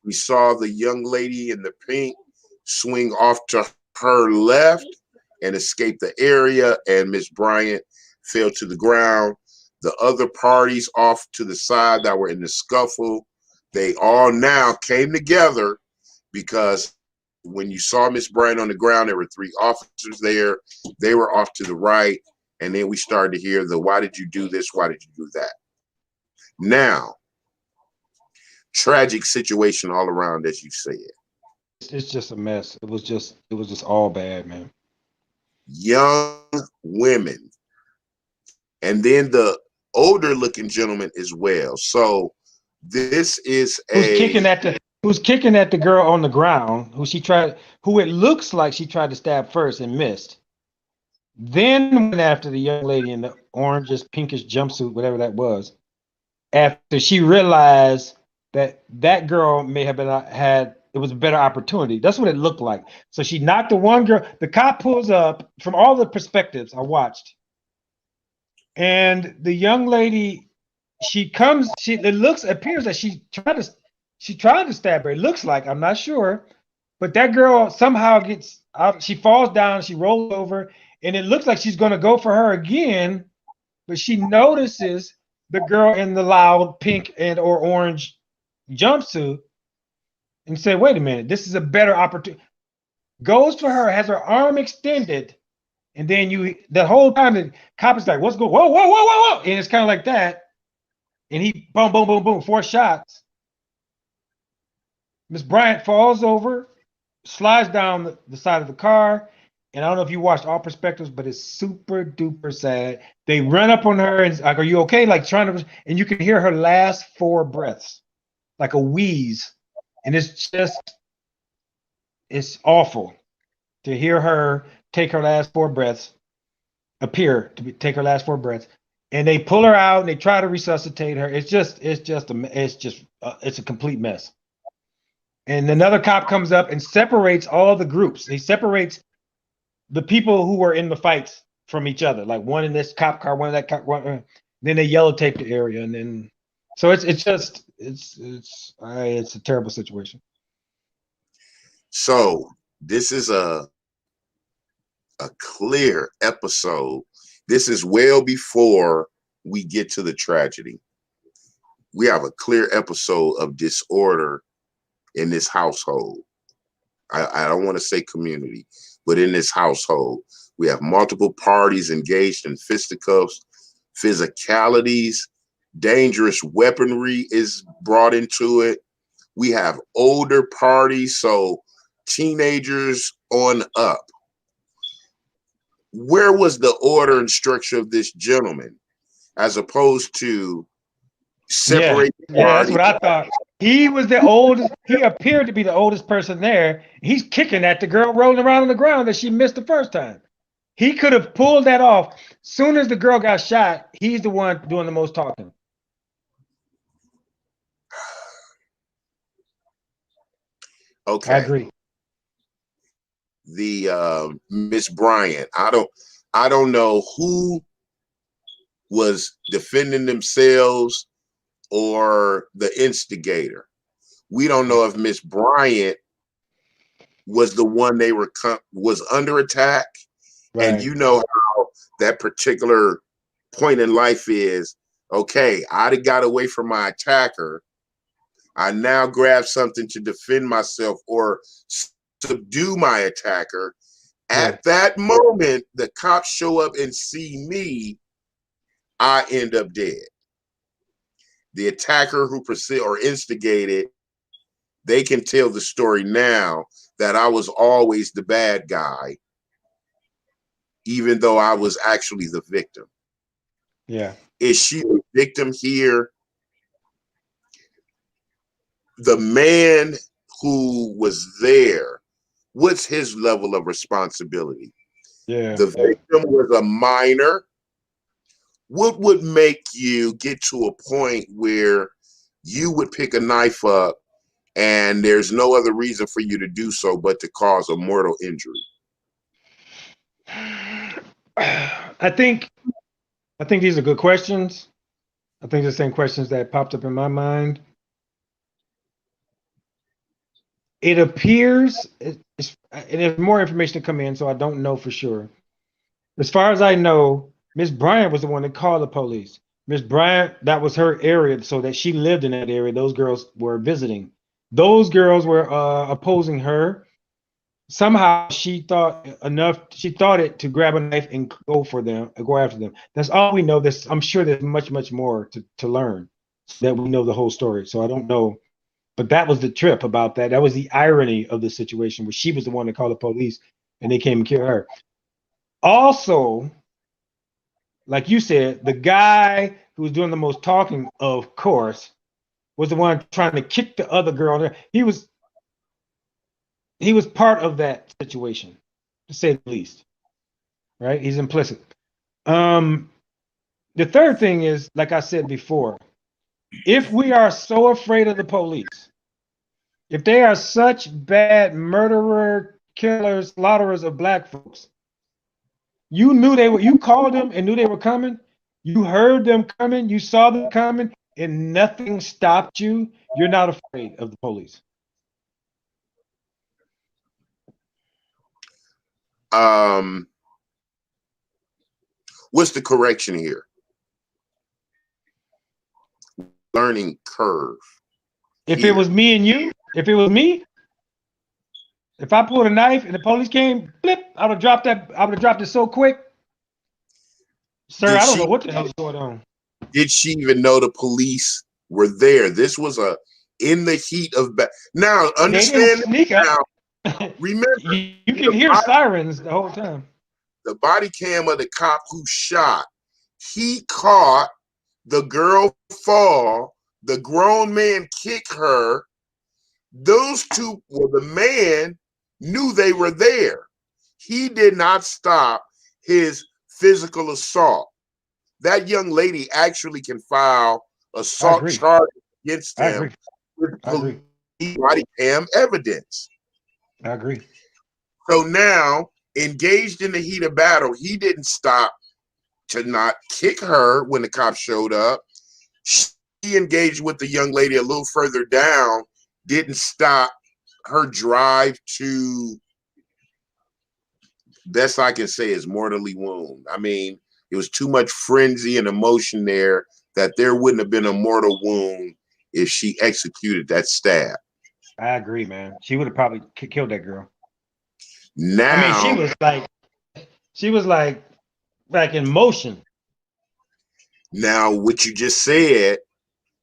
We saw the young lady in the pink swing off to her left and escape the area, and Miss Bryant fell to the ground. The other parties off to the side that were in the scuffle, they all now came together, because when you saw Miss Bryant on the ground, there were 3 officers there. They were off to the right, and then we started to hear the, "Why did you do this? Why did you do that?" Now, tragic situation all around, as you said. It's just a mess. It was just all bad, man. Young women, and then the older looking gentleman as well. So this is who's kicking at the girl on the ground, who it looks like she tried to stab first and missed. Then went after the young lady in the orangish, pinkish jumpsuit, whatever that was, after she realized that girl may have it was a better opportunity. That's what it looked like. So she knocked the one girl. The cop pulls up from all the perspectives I watched, and the young lady, appears that she tried to stab her. It looks like, I'm not sure, but that girl somehow gets out. She falls down. She rolls over, and it looks like she's going to go for her again, but she notices the girl in the loud pink or orange jumpsuit and say, "Wait a minute, this is a better opportunity." Goes for her, has her arm extended, and then the whole time the cop is like, "What's going? Whoa, whoa, whoa, whoa, whoa!" And it's kind of like that, and he boom, boom, boom, boom, 4 shots. Miss Bryant falls over, slides down the side of the car, and I don't know if you watched all perspectives, but it's super duper sad. They run up on her and like, "Are you okay?" Like and you can hear her last 4 breaths, like a wheeze. And it's awful to hear her take her last 4 breaths, take her last 4 breaths. And they pull her out and they try to resuscitate her. It's a complete mess. And another cop comes up and separates all the groups. He separates the people who were in the fights from each other, like one in this cop car, one in that cop car. Then they yellow tape the area, and then so it's a terrible situation. So this is a clear episode. This is well before we get to the tragedy. We have a clear episode of disorder in this household. I don't want to say community, but in this household, we have multiple parties engaged in fisticuffs, physicalities, dangerous weaponry is brought into it. We have older parties, so teenagers on up. where was the order and structure of this gentleman, as opposed to separate the Yeah, that's party? what I thought. He was the oldest. He appeared to be the oldest person there. He's kicking at the girl rolling around on the ground that she missed the first time. He could have pulled that off. Soon as the girl got shot, he's the one doing the most talking. Okay. I agree. The Miss Bryant. I don't know who was defending themselves or the instigator. We don't know if Miss Bryant was the one they were was under attack. Right. And you know how that particular point in life is, okay, I got away from my attacker. I now grab something to defend myself or subdue my attacker. At that moment, the cops show up and see me, I end up dead. The attacker who pursued or instigated, they can tell the story now that I was always the bad guy, even though I was actually the victim. Yeah. Is she a victim here? The man who was there, what's his level of responsibility? Yeah. The victim was a minor. What would make you get to a point where you would pick a knife up and there's no other reason for you to do so but to cause a mortal injury? I think these are good questions. I think the same questions that popped up in my mind. It appears, and there's more information to come in, so I don't know for sure. As far as I know, Miss Bryant was the one that called the police. Miss Bryant, that was her area, so that she lived in that area. Those girls were visiting. Those girls were opposing her. Somehow she thought it to grab a knife and go after them. That's all we know. I'm sure there's much, much more to learn so that we know the whole story. So I don't know. But that was the trip about that. That was the irony of the situation where she was the one that called the police and they came and killed her. Also, like you said, the guy who was doing the most talking, of course, was the one trying to kick the other girl. He was part of that situation, to say the least. Right? He's implicit. The third thing is, like I said before, if we are so afraid of the police, if they are such bad murderer, killers, slaughterers of black folks, you called them and knew they were coming. You heard them coming. You saw them coming and nothing stopped you. You're not afraid of the police. What's the correction here? Learning curve. If it was me and you, if I pulled a knife and the police came, blip, I would have dropped it so quick. Sir, I don't know what the hell's going on. Did she even know the police were there? This was in the heat of now. Understand now. Remember, you can hear sirens the whole time. The body cam of the cop who shot, he caught the girl fall. The grown man kick her. Those two, the man knew they were there. He did not stop his physical assault. That young lady actually can file assault charge against him with body cam evidence. I agree. So now, engaged in the heat of battle, he didn't stop to not kick her when the cops showed up. She engaged with the young lady a little further down, didn't stop her drive to, best I can say, is mortally wound. I mean, it was too much frenzy and emotion there that there wouldn't have been a mortal wound if she executed that stab. I agree, man. She would have probably killed that girl. Now, I mean, she was like in motion. Now, what you just said,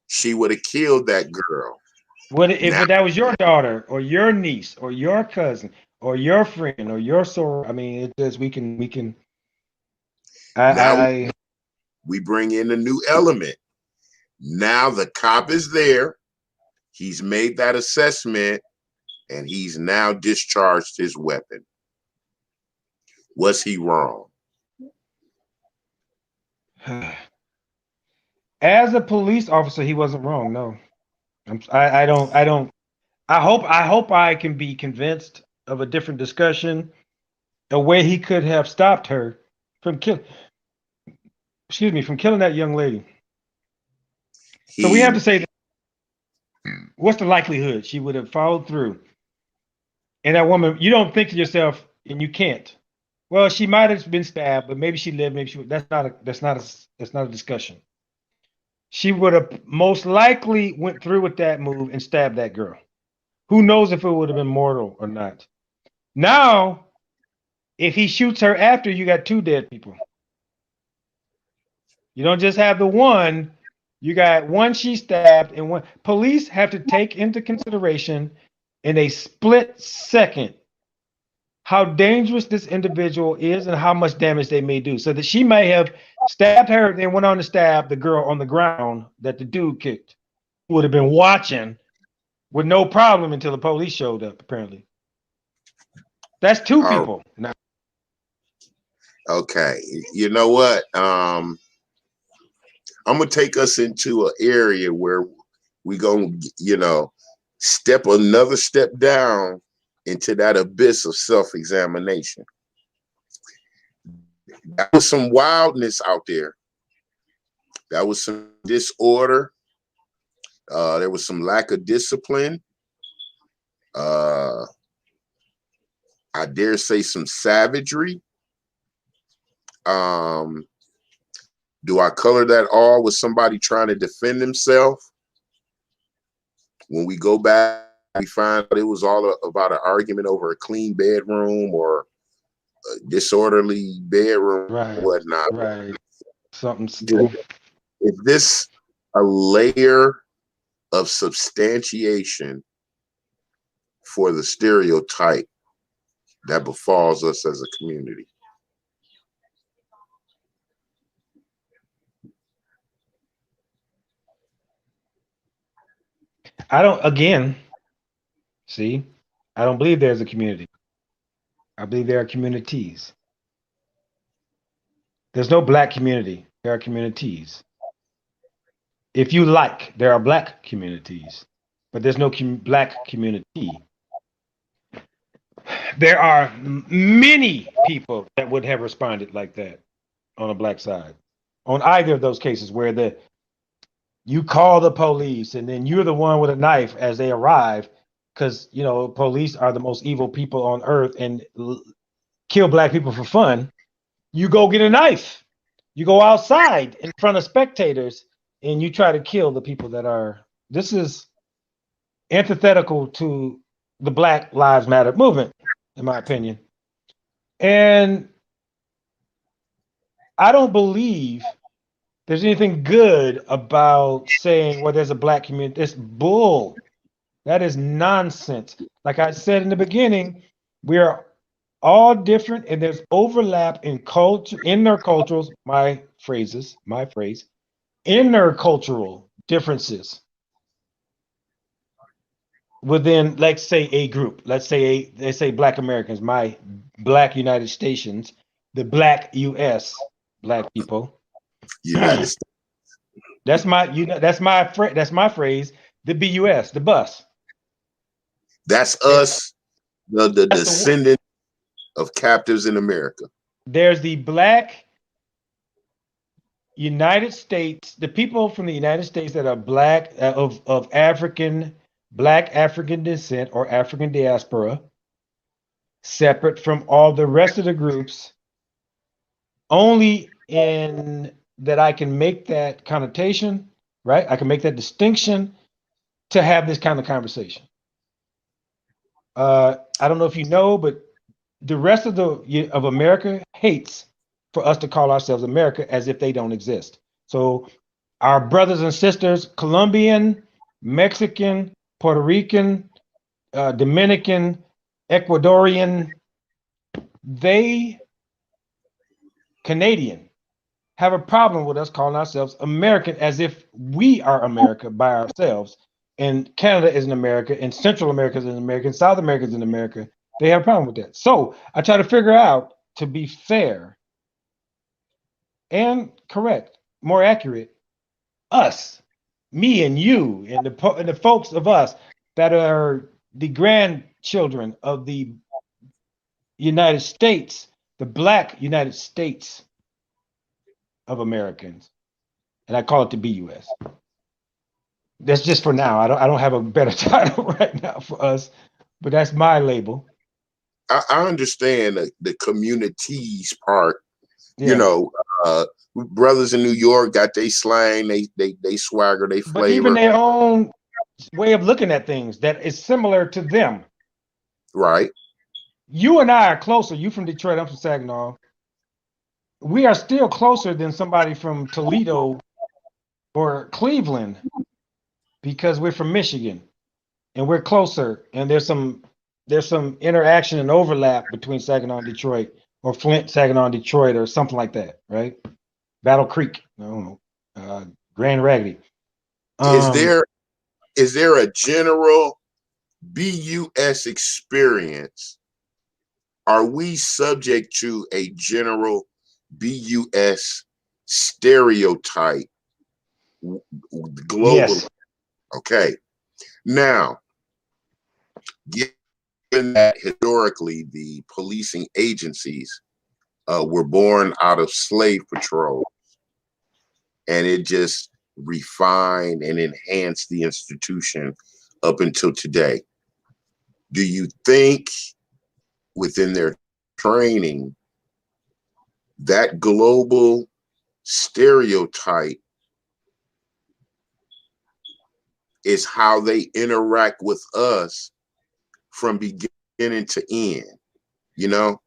she would have killed that girl. If that was your daughter or your niece or your cousin or your friend or your soror, I mean, it just we can Now we bring in a new element. Now the cop is there. He's made that assessment, and he's now discharged his weapon. Was he wrong? As a police officer, he wasn't wrong. No, I hope I can be convinced of a different discussion, a way he could have stopped her from killing that young lady. So we have to say, what's the likelihood she would have followed through? And that woman, you don't think to yourself, and you can't. Well, she might have been stabbed, but maybe she lived. Maybe she. That's not a discussion. She would have most likely went through with that move and stabbed that girl. Who knows if it would have been mortal or not? Now, if he shoots her after, you got two dead people. You don't just have the one. You got one she stabbed and one. Police have to take into consideration in a split second how dangerous this individual is and how much damage they may do. So that she may have stabbed her, then went on to stab the girl on the ground that the dude kicked. Would have been watching with no problem until the police showed up, apparently. That's two people. Now. Okay. You know what? I'm going to take us into an area where we're going to, step another step down into that abyss of self-examination. That was some wildness out there. That was some disorder. There was some lack of discipline. I dare say some savagery. Do I color that all with somebody trying to defend himself? When we go back, we find out it was all about an argument over a clean bedroom or a disorderly bedroom, right, whatnot. Right. Something still. Is this a layer of substantiation for the stereotype that befalls us as a community? I don't believe there's a community. I believe there are communities. There's no black community. There are communities. If you like, there are black communities, but there's no black community. There are many people that would have responded like that on a black side, on either of those cases where you call the police and then you're the one with a knife as they arrive, because police are the most evil people on earth and kill black people for fun. You go get a knife. You go outside in front of spectators and you try to kill the people that are. This is antithetical to the Black Lives Matter movement, in my opinion. And I don't believe there's anything good about saying, well, there's a black community. It's bull. That is nonsense. Like I said in the beginning, we are all different and there's overlap in culture, intercultural, my phrase, intercultural differences within, let's say, a group. Let's say Black Americans, my Black United Stations, the Black US, Black people. United States. That's my phrase. The BUS, the bus. That's us, the descendant of captives in America. There's the Black United States, the people from the United States that are black of Black African descent or African diaspora, separate from all the rest of the groups, only in that I can make that connotation, right? I can make that distinction to have this kind of conversation. I don't know if you know, but the rest of America hates for us to call ourselves America as if they don't exist. So our brothers and sisters, Colombian, Mexican, Puerto Rican, Dominican, Ecuadorian, Canadian, have a problem with us calling ourselves American as if we are America by ourselves, and Canada isn't America, and Central America isn't America, and South America isn't America. They have a problem with that. So I try to figure out, to be fair and correct, more accurate, us, me and you, and the folks of us that are the grandchildren of the United States, the Black United States of Americans, and I call it the BUS. That's just for now. I don't have a better title right now for us, but that's my label. I understand the communities part. Yeah. You know, brothers in New York got their slang, they swagger, they flavor. But even their own way of looking at things that is similar to them. Right. You and I are closer. You from Detroit, I'm from Saginaw. We are still closer than somebody from Toledo or Cleveland because we're from Michigan and we're closer. And there's some interaction and overlap between Saginaw and Detroit, or Flint, Saginaw, and Detroit, or something like that, right? Battle Creek, I don't know, Grand Raggedy. Is there a general BUS experience? Are we subject to a general BUS stereotype globally? Yes. Okay. Now, given that historically the policing agencies were born out of slave patrols, and it just refined and enhanced the institution up until today, do you think within their training that global stereotype is how they interact with us from beginning to end? You know,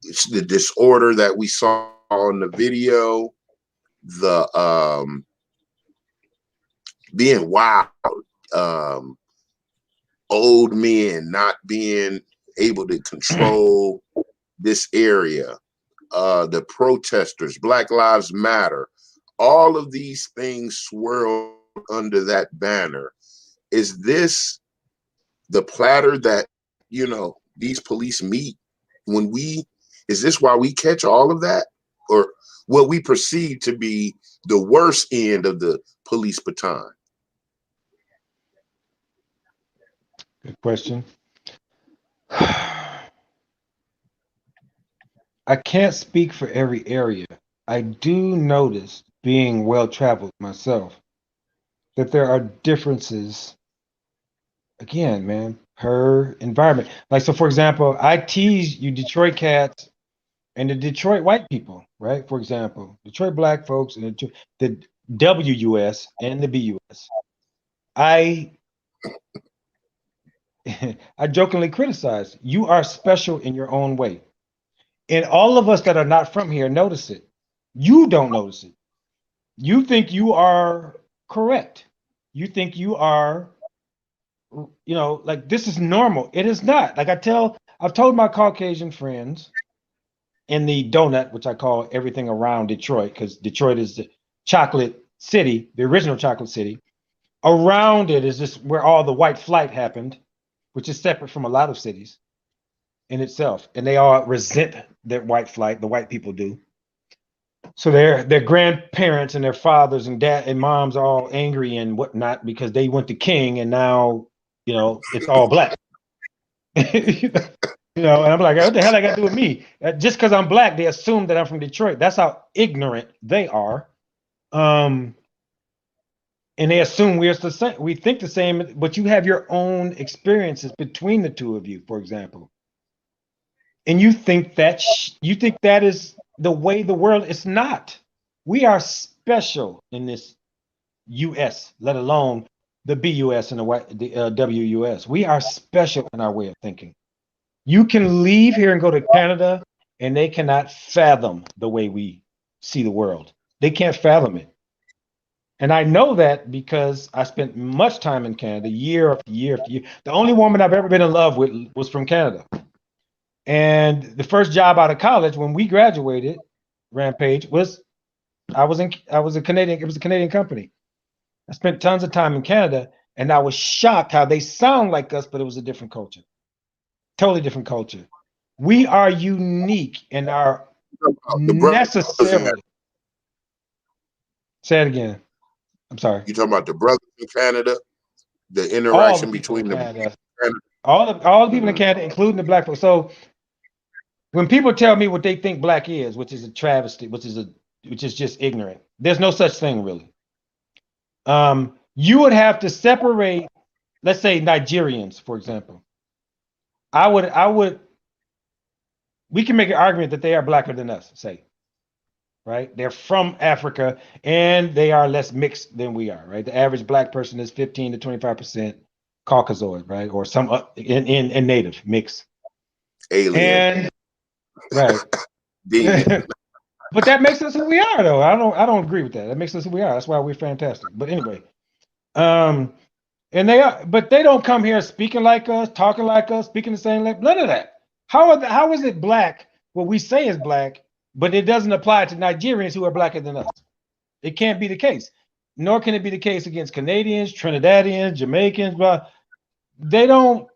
it's the disorder that we saw in the video, the being wild, old men not being able to control this area, the protesters, Black Lives Matter, all of these things swirl under that banner. Is this the platter that, you know, these police meet when is this why we catch all of that? Or what we perceive to be the worst end of the police baton? Good question. I can't speak for every area. I do notice, being well-traveled myself, that there are differences, again, man, per environment. Like, so for example, I tease you Detroit cats and the Detroit white people, right? For example, Detroit black folks and the WUS and the BUS. I jokingly criticize, you are special in your own way. And all of us that are not from here notice it. You don't notice it. You think you are correct. You think you are, you know, like this is normal. It is not. Like I've told my Caucasian friends in the donut, which I call everything around Detroit, because Detroit is the chocolate city, the original chocolate city. Around it is just where all the white flight happened, which is separate from a lot of cities in itself. And they all resent their white flight, the white people do. So their grandparents and their fathers and dad and moms are all angry and whatnot because they went to King and now, you know, it's all black. You know, and I'm like, what the hell I got to do with me? Just because I'm black, they assume that I'm from Detroit. That's how ignorant they are. And they assume we're the same. We think the same, but you have your own experiences between the two of you, for example. And you think that is the way the world is. Not. We are special in this US, let alone the BUS and the WUS. We are special in our way of thinking. You can leave here and go to Canada, and they cannot fathom the way we see the world. They can't fathom it. And I know that because I spent much time in Canada, year after year after year. The only woman I've ever been in love with was from Canada. And the first job out of college when we graduated, Rampage, was I was a Canadian. It was a Canadian company. I spent tons of time in Canada, and I was shocked how they sound like us, but it was a different culture, totally different culture. We are unique and are The brothers in necessarily. Say it again. I'm sorry. You talking about the brothers in Canada, the All the interaction people in between the Canada, Canada. all the people in Canada, including the black folks. So when people tell me what they think black is, which is a travesty, which is just ignorant. There's no such thing really. You would have to separate, let's say Nigerians, for example. We can make an argument that they are blacker than us, say, right? They're from Africa and they are less mixed than we are, right? The average black person is 15 to 25% Caucasoid, right? Or some in native mix. Alien. And right. Demon. But that makes us who we are, though. I don't agree with that. That makes us who we are. That's why we're fantastic. But anyway, and but they don't come here speaking like us, talking like us, speaking the same language. None of that. How is it black? What we say is black, but it doesn't apply to Nigerians who are blacker than us. It can't be the case. Nor can it be the case against Canadians, Trinidadians, Jamaicans. But they don't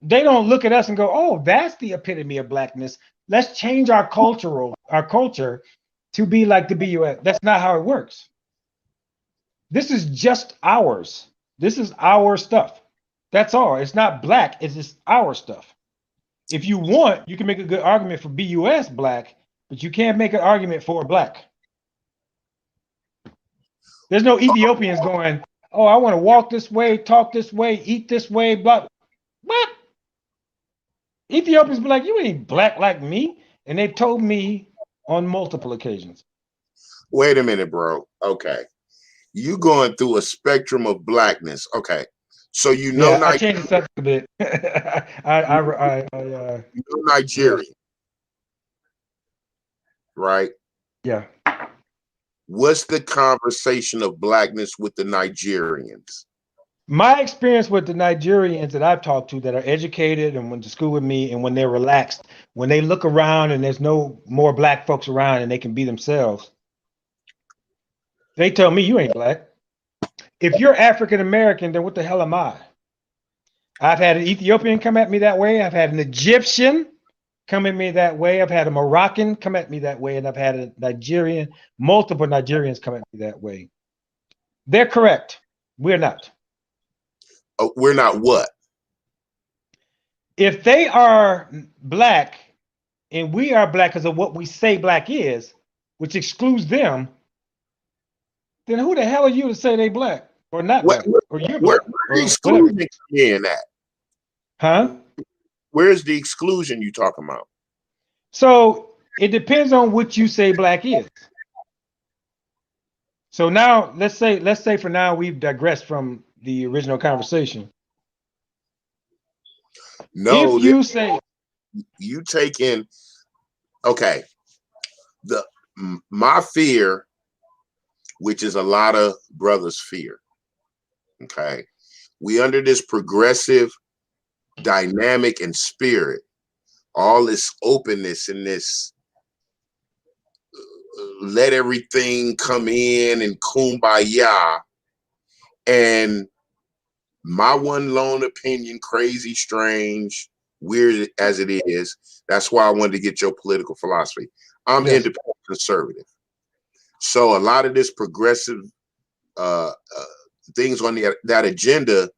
look at us and go, "Oh, that's the epitome of blackness. Let's change our culture to be like the BUS." That's not how it works. This is just ours. This is our stuff. That's all. It's not black. It's just our stuff. If you want, you can make a good argument for BUS black, but you can't make an argument for black. There's no Ethiopians going, "Oh, I want to walk this way, talk this way, eat this way, blah." What? Ethiopians be like, "You ain't black like me." And they've told me on multiple occasions. Wait a minute, bro. Okay. You going through a spectrum of blackness. Okay. So you know I changed the subject a bit. you know Nigerian, right? Yeah. What's the conversation of blackness with the Nigerians? My experience with the Nigerians that I've talked to that are educated and went to school with me, and when they're relaxed, when they look around and there's no more black folks around and they can be themselves, they tell me, "You ain't black. If you're African American, then what the hell am I?" I've had an Ethiopian come at me that way. I've had an Egyptian come at me that way. I've had a Moroccan come at me that way. And I've had a Nigerian, multiple Nigerians come at me that way. They're correct. We're not. We're not what? If they are black and we are black because of what we say black is, which excludes them, then who the hell are you to say they black or not black or you're black? Where the exclusion come in at? Huh? Where's the exclusion you talking about? So it depends on what you say black is. So now let's say for now we've digressed from the original conversation. No, if you say you take in, okay, my fear, which is a lot of brothers' fear. Okay. We under this progressive dynamic and spirit, all this openness and this let everything come in and kumbaya. And my one lone opinion, crazy, strange, weird as it is, that's why I wanted to get your political philosophy. I'm independent conservative. So a lot of this progressive things on that agenda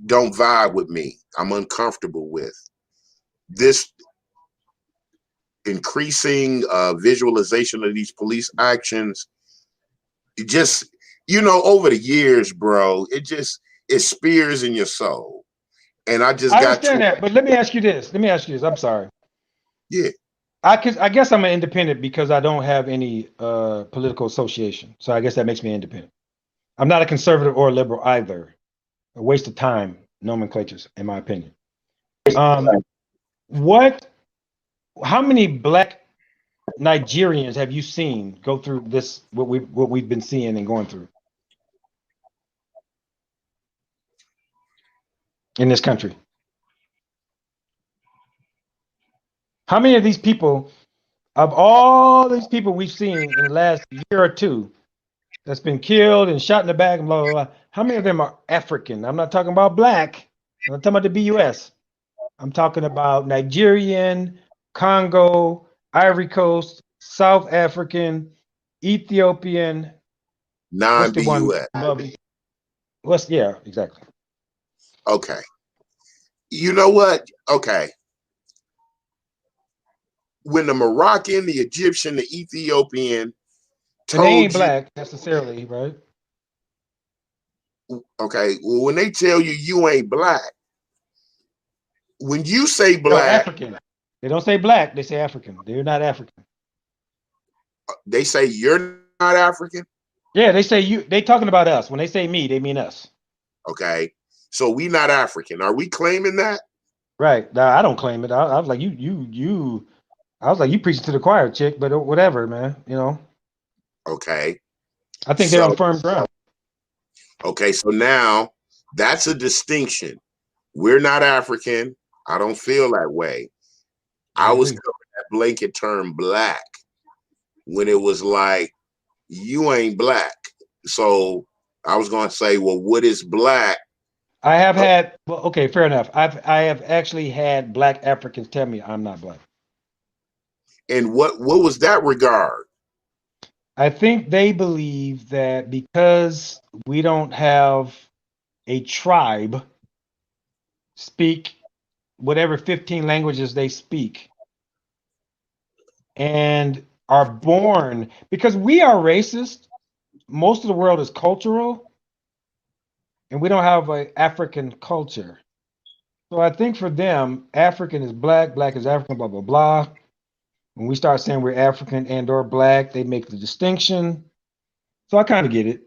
don't vibe with me. I'm uncomfortable with this increasing visualization of these police actions. It just, over the years, bro, it spears in your soul. And I understand that, but let me ask you this. I'm sorry. Yeah. I guess I'm an independent because I don't have any political association. So I guess that makes me independent. I'm not a conservative or a liberal either. A waste of time nomenclatures, in my opinion. How many black Nigerians have you seen go through this, what we've been seeing and going through in this country? How many of these people Of all these people we've seen in the last year or two that's been killed and shot in the back and blah, blah, blah, how many of them are African? I'm not talking about black. I'm not talking about the BUS. I'm talking about Nigerian, Congo, Ivory Coast, South African, Ethiopian. What's the one Non-BUS. above it? What's, yeah, exactly. Okay. You know what? Okay. When the Moroccan, the Egyptian, the Ethiopian And they ain't told you, black necessarily, right? okay, well, when they tell you you ain't black, when you say No, black, African. They don't say black, they say African. They're not African. they say you're not African. Yeah, they say you, they talking about us. When they say me, they mean us. Okay. So we not African. Are we claiming that? Right. Now, I don't claim it. I was like, I was like, you preaching to the choir, chick, but whatever, man. You know, Okay. I think they're So, on firm ground. okay. So now that's a distinction. We're not African. I don't feel that way. I was agree. covering that blanket term black when it was like, you ain't black. So I was going to say, well, what is black? I have had, well, okay, fair enough. I have actually had black Africans tell me I'm not black. And what was that regard? I think they believe that because we don't have a tribe speak whatever 15 languages they speak and are born, because we are racist, most of the world is cultural and we don't have an African culture. So I think for them, African is black, black is African, blah, blah, blah. When we start saying we're African and or black, they make the distinction. So I kind of get it.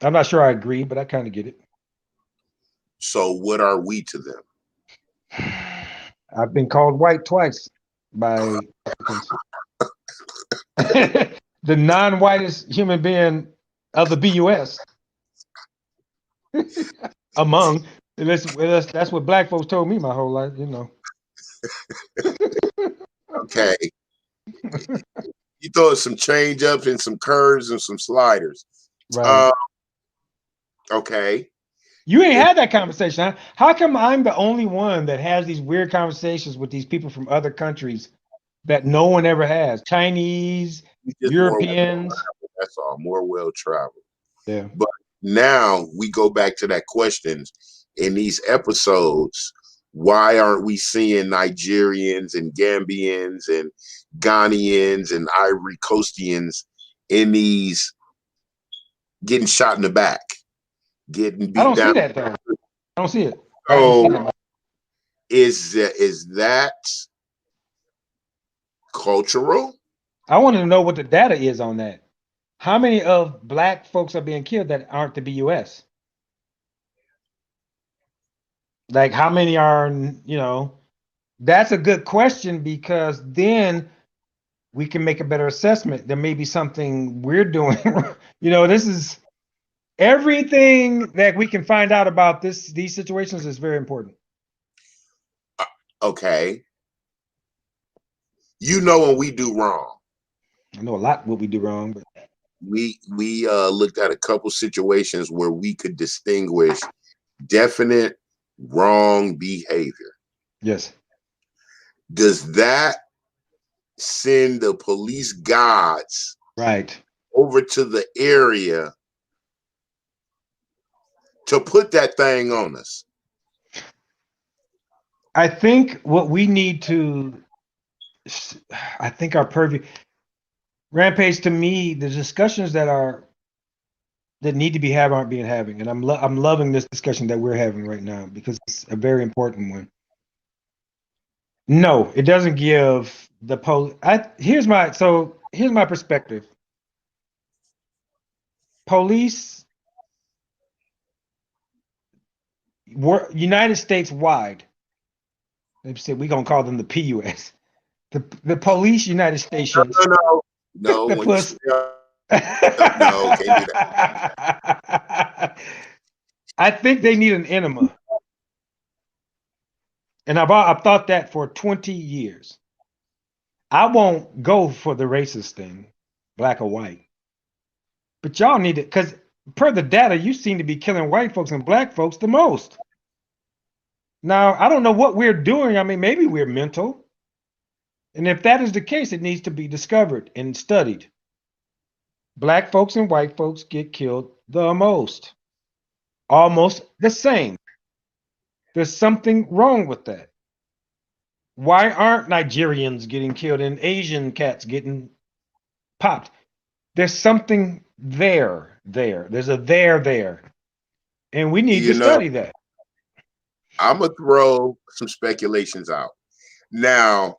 I'm not sure I agree, but I kind of get it. So what are we to them? I've been called white twice by Africans. The non-whitest human being of the BUS among. And that's what black folks told me my whole life, you know. Okay. You throw some change ups and some curves and some sliders. Right. Okay. You ain't had that conversation, huh? How come I'm the only one that has these weird conversations with these people from other countries that no one ever has? Chinese, Just Europeans. that's all. More well traveled. Yeah. But now we go back to that question in these episodes. Why aren't we seeing Nigerians and Gambians and Ghanaians and Ivory Coastians in these getting shot in the back, getting beat I don't down? see that though. I don't see it. So is that cultural? I want to know what the data is on that. How many of black folks are being killed that aren't the BUS? Like how many are, you know, that's a good question because then we can make a better assessment. There may be something we're doing. You know, this is everything that we can find out about these situations is very important. Okay. You know when we do wrong. I know a lot what we do wrong, but We looked at a couple situations where we could distinguish definite wrong behavior. yes. Does that send the police gods Right. over to the area to put that thing on us? I think what we need to, I think our purview, Rampage, to me, the discussions that need to be had aren't being having, and I'm loving this discussion that we're having right now because it's a very important one. No, it doesn't give the police. Here's my perspective. Police were United States wide. They said we're gonna call them the PUS. The police United Stations. No. The When puss. you no, can't do that. I think they need an enema. And I've thought that for 20 years. I won't go for the racist thing, black or white. But y'all need it, because per the data, you seem to be killing white folks and black folks the most. Now, I don't know what we're doing. I mean, maybe we're mental. And if that is the case, it needs to be discovered and studied. Black folks and white folks get killed the most, almost the same. There's something wrong with that. Why aren't Nigerians getting killed and Asian cats getting popped? There's something there. There's a there. And we need to study that. I'm going to throw some speculations out. Now,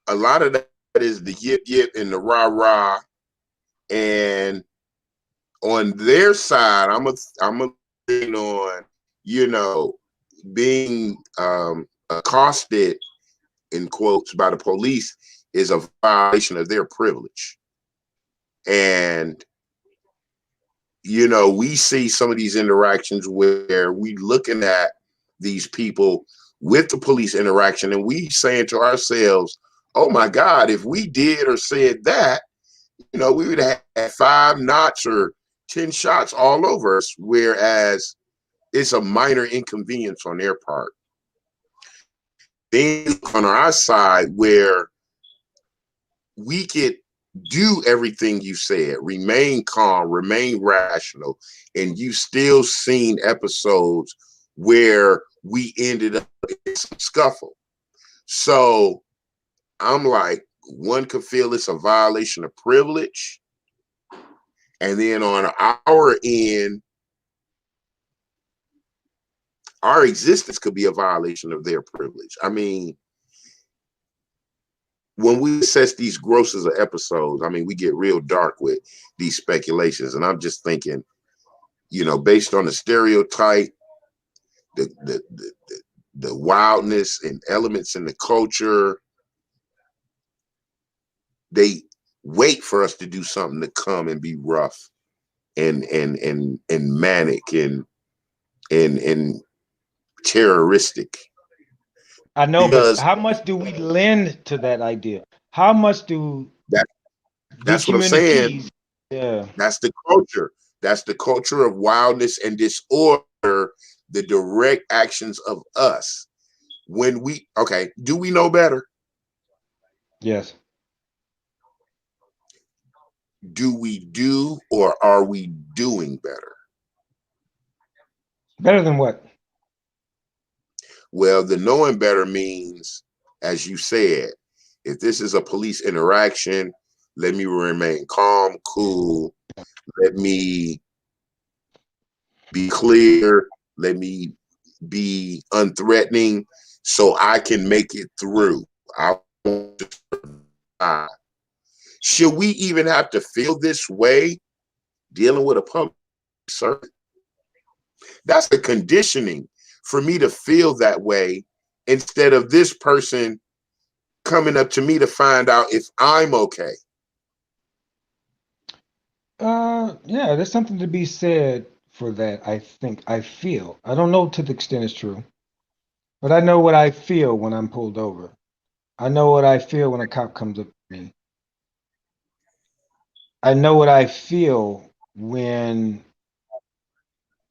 a lot of that is the yip yip and the rah rah. And on their side, I'm a thing on, you know, being accosted in quotes by the police is a violation of their privilege. And you know, we see some of these interactions where we looking at these people with the police interaction and we saying to ourselves, oh my God, if we did or said that, you know, we would have had 5 knots or 10 shots all over us, whereas it's a minor inconvenience on their part. Then on our side where we could do everything you said, remain calm, remain rational, and you still seen episodes where we ended up in some scuffle. So I'm like, one could feel it's a violation of privilege. And then on our end, our existence could be a violation of their privilege. I mean, when we assess these grosses of episodes, I mean, we get real dark with these speculations. And I'm just thinking, you know, based on the stereotype, the wildness and elements in the culture, they wait for us to do something to come and be rough and manic and terroristic. I know, but how much do we lend to that idea? How much do that's what I'm saying. Yeah, that's the culture. That's the culture of wildness and disorder, the direct actions of us. When we, okay, do we know better? Yes. Do we do, or are we doing better? Better than what? Well, the knowing better means, as you said, if this is a police interaction, let me remain calm, cool. Let me be clear. Let me be unthreatening so I can make it through. I want to survive. Should we even have to feel this way dealing with a public servant? That's the conditioning for me to feel that way instead of this person coming up to me to find out if I'm okay. Yeah, there's something to be said for that. I feel. I don't know to the extent it's true, but I know what I feel when I'm pulled over. I know what I feel when a cop comes up to me. I know what I feel when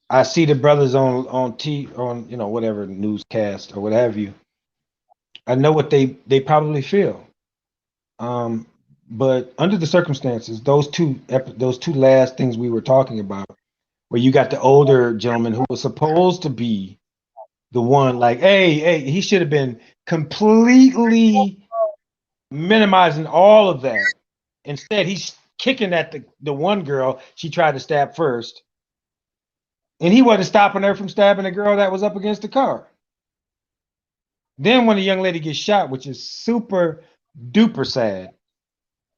I see the brothers on you know, whatever newscast or what have you. I know what they probably feel. But under the circumstances, those two last things we were talking about, where you got the older gentleman who was supposed to be the one, like, hey, he should have been completely minimizing all of that. Instead, he's kicking at the one girl she tried to stab first. And he wasn't stopping her from stabbing the girl that was up against the car. Then when the young lady gets shot, which is super duper sad,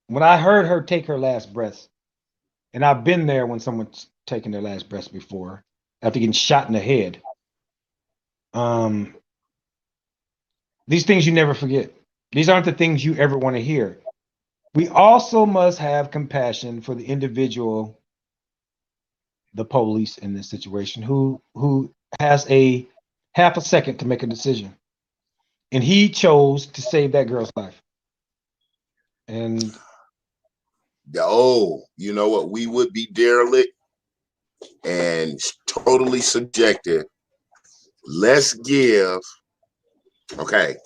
when I heard her take her last breath, and I've been there when someone's taken their last breath before, after getting shot in the head. These things you never forget. These aren't the things you ever want to hear. We also must have compassion for the individual, the police in this situation, who has a half a second to make a decision. and he chose to save that girl's life. And you know what? We would be derelict and totally subjective. Let's give, okay,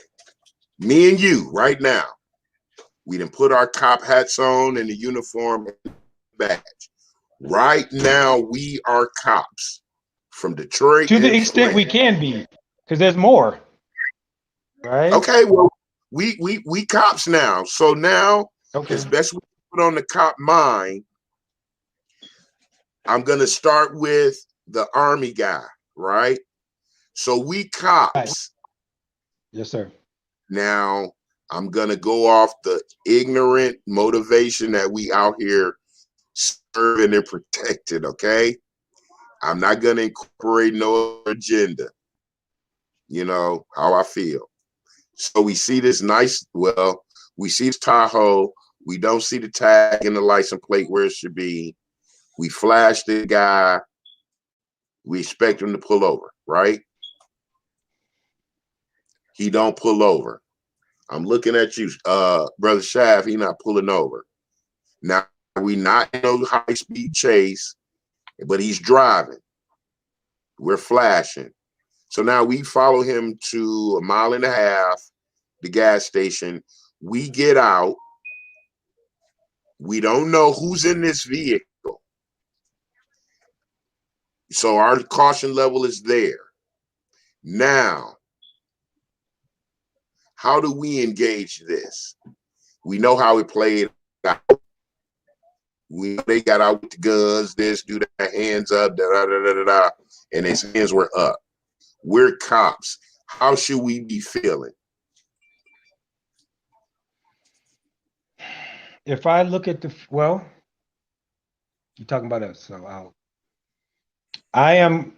me and you right now, we done put our cop hats on and the uniform and badge. Right now, we are cops from Detroit. to the extent we can be, because there's more, right? Okay, well, we cops now. So now, Okay. as best we put on the cop mind, I'm gonna start with the Army guy, right? So we cops. Right. Yes, sir. Now I'm gonna go off the ignorant motivation that we out here serving and protecting. Okay, I'm not gonna incorporate no agenda. You know how I feel. So we see this nice. Well, we see this Tahoe. We don't see the tag and the license plate where it should be. We flash the guy. We expect him to pull over, right? He don't pull over. I'm looking at you, Brother Shaft. He not pulling over. Now, we not in no high-speed chase, but he's driving. We're flashing. So now we follow him to 1.5 miles, the gas station. We get out. We don't know who's in this vehicle. So our caution level is there. Now, how do we engage this? We know how it played out. They got out with the guns, this, do that, hands up, da da da da da da, and his hands were up. We're cops. How should we be feeling? If I look at the, well, you're talking about us, so I am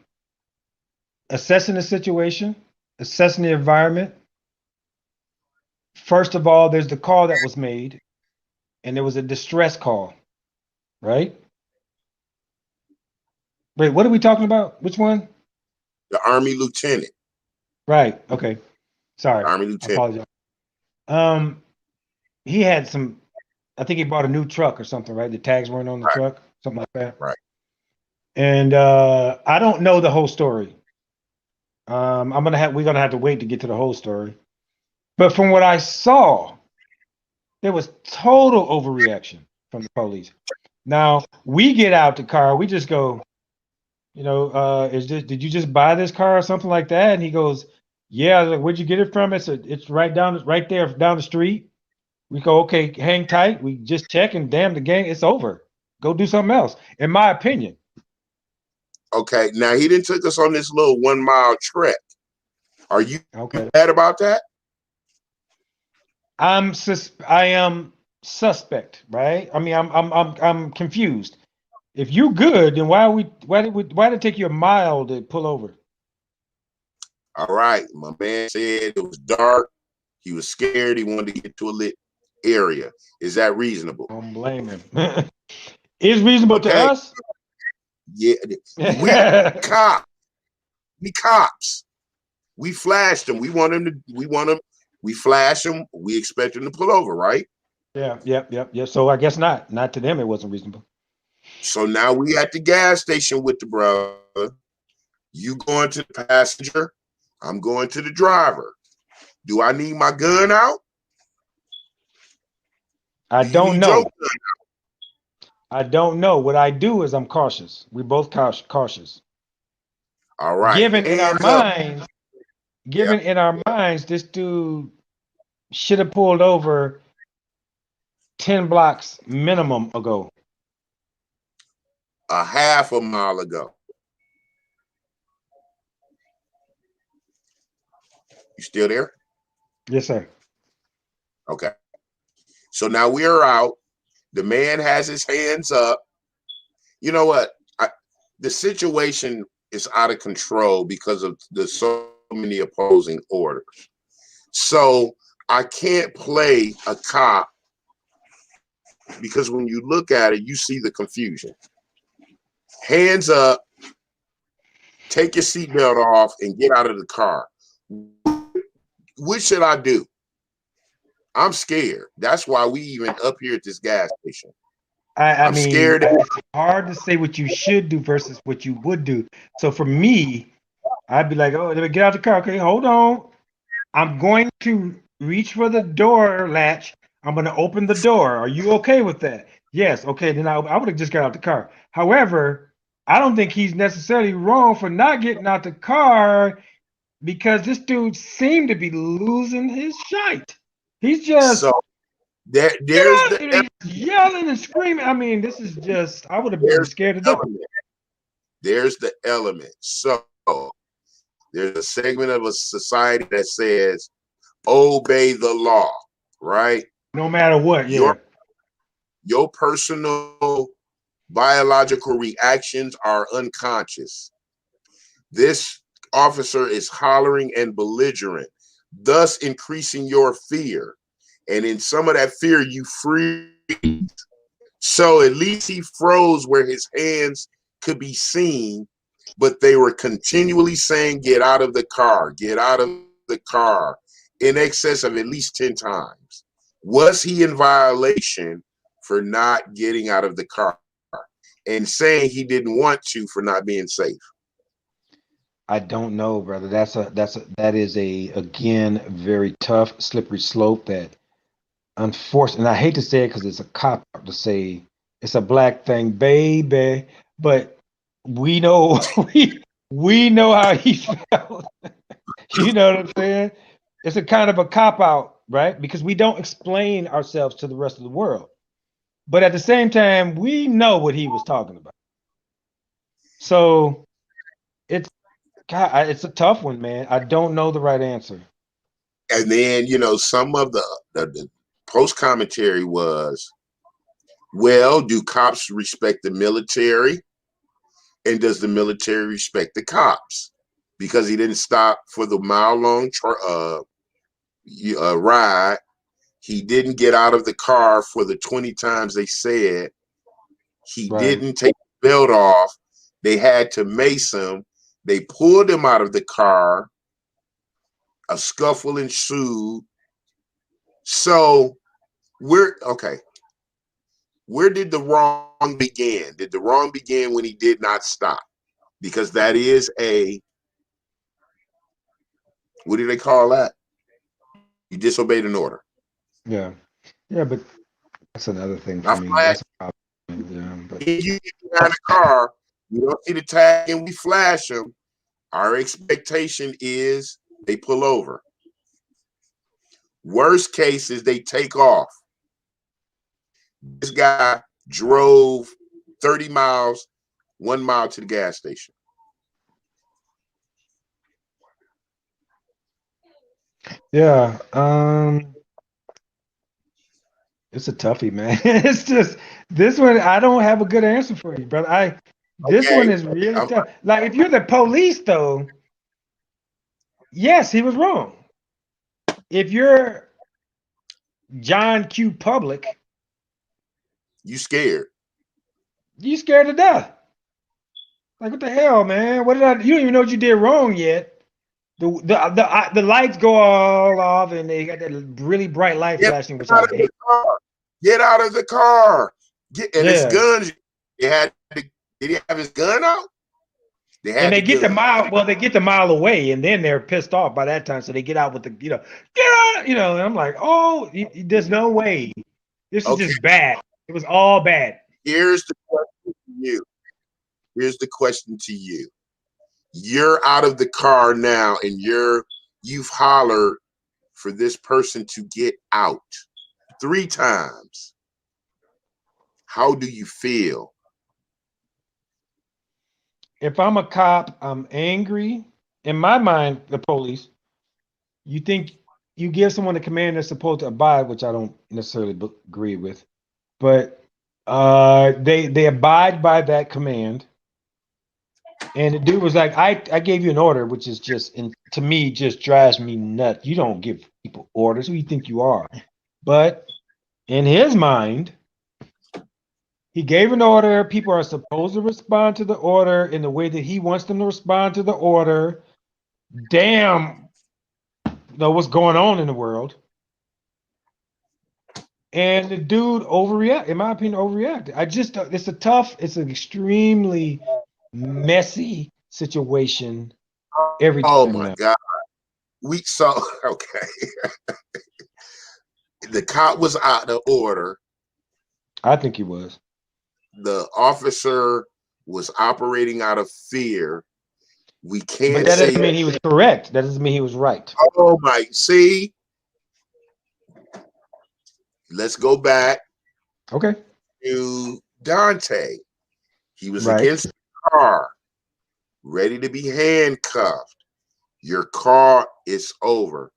assessing the situation, assessing the environment. First of all, there's the call that was made, and there was a distress call, right? Wait, what are we talking about? Which one? The Army lieutenant. Right. Okay. Sorry. Army I lieutenant. apologize. He had some, I think he bought a new truck or something, right? The tags weren't on the truck, something like that. Right. And I don't know the whole story. We're gonna have to wait to get to the whole story. But from what I saw, there was total overreaction from the police. Now we get out the car, we just go, did you just buy this car or something like that? And he goes, yeah. I was like, where'd you get it from? It's right there down the street. We go, okay, hang tight. We just check and damn, the gang, it's over. Go do something else, in my opinion. Okay, now he didn't took us on this little 1 mile trek. Are you mad about that? I am suspect, right? I mean, I'm confused. If you good, then why did it take you a mile to pull over? All right, my man said it was dark. He was scared. He wanted to get to a lit area. Is that reasonable? Don't blame him. It's reasonable to us. Yeah, we cops. We cops. We flashed him. We want him. We flash him. We expect him to pull over, right? Yeah. So I guess not. Not to them, it wasn't reasonable. So now we at the gas station with the brother. You going to the passenger? I'm going to the driver. Do I need my gun out? I don't know. I don't know. What I do is I'm cautious. We both cautious. All right. Given in our minds, this dude should have pulled over 10 blocks minimum ago. A half a mile ago. You still there? Yes, sir. Okay. So now we are out. The man has his hands up. You know what? The situation is out of control because of the so many opposing orders. So I can't play a cop because when you look at it, you see the confusion. Hands up, take your seatbelt off and get out of the car. what should I do? I'm scared. That's why we even up here at this gas station. I I'm mean, scared. it's hard to say what you should do versus what you would do. So for me, I'd be like, oh, let me get out the car. Okay, hold on. I'm going to reach for the door latch. I'm going to open the door. Are you okay with that? Yes. Okay. Then I would have just got out the car. However, I don't think he's necessarily wrong for not getting out the car because this dude seemed to be losing his shite. He's just So there's the he's yelling and screaming. I mean, this is just, I would have been there's scared to the death. element. There's the element. So there's a segment of a society that says obey the law, right? No matter what, yeah. Your personal biological reactions are unconscious. This officer is hollering and belligerent, thus increasing your fear. And in some of that fear, you freeze. So at least he froze where his hands could be seen, but they were continually saying, get out of the car, get out of the car, in excess of at least 10 times. Was he in violation for not getting out of the car and saying he didn't want to for not being safe? I don't know, brother. That is again, very tough, slippery slope that unfortunately, and I hate to say it because it's a cop out to say it's a black thing, baby, but we know we know how he felt. You know what I'm saying? It's a kind of a cop out, right? Because we don't explain ourselves to the rest of the world. But at the same time, we know what he was talking about. So it's a tough one, man. I don't know the right answer. And then, some of the post commentary was, well, do cops respect the military? And does the military respect the cops? Because he didn't stop for the mile-long ride. He didn't get out of the car for the 20 times they said. He didn't take the belt off. They had to mace him. They pulled him out of the car. A scuffle ensued. So where did the wrong begin? Did the wrong begin when he did not stop? Because that is what do they call that? You disobeyed an order. Yeah, but that's another thing for Not me. flag. That's a problem. Yeah, but You get behind the car, you don't see the tag, and we flash them. Our expectation is they pull over. Worst case is they take off. This guy drove 30 miles, 1 mile to the gas station. yeah, it's a toughie, man. It's just this one. I don't have a good answer for you, brother. This one is really tough. Like if you're the police, though, yes, he was wrong. If you're John Q. Public, You scared. you scared to death. Like what the hell, man? What did I? You don't even know what you did wrong yet. The lights go all off, and they got that really bright light flashing, which I hate. Get out of the car. His Yeah. guns. Did he have his gun out? And they get the mile. Well, they get the mile away, and then they're pissed off by that time. So they get out with the, get out. And I'm like, oh, there's no way. This is just bad. It was all bad. Here's the question to you. Here's the question to you. You're out of the car now, and you've hollered for this person to get out 3 times. How do you feel? If I'm a cop, I'm angry. In my mind, the police, you think you give someone the command they're supposed to abide, which I don't necessarily agree with, but they abide by that command. And the dude was like, I gave you an order, which is just, and to me, just drives me nuts. You don't give people orders. Who you think you are? But in his mind, he gave an order. People are supposed to respond to the order in the way that he wants them to respond to the order. Damn, know what's going on in the world. And the dude overreacted, in my opinion, overreacted. It's an extremely messy situation every Oh time my now. God. We saw, okay. The cop was out of order. I think he was. The officer was operating out of fear. We But can't that say, doesn't mean he was correct. That doesn't mean he was right. oh my, see, let's go back Okay. to Daunte. He was Right. against the car, ready to be handcuffed. Your car is over.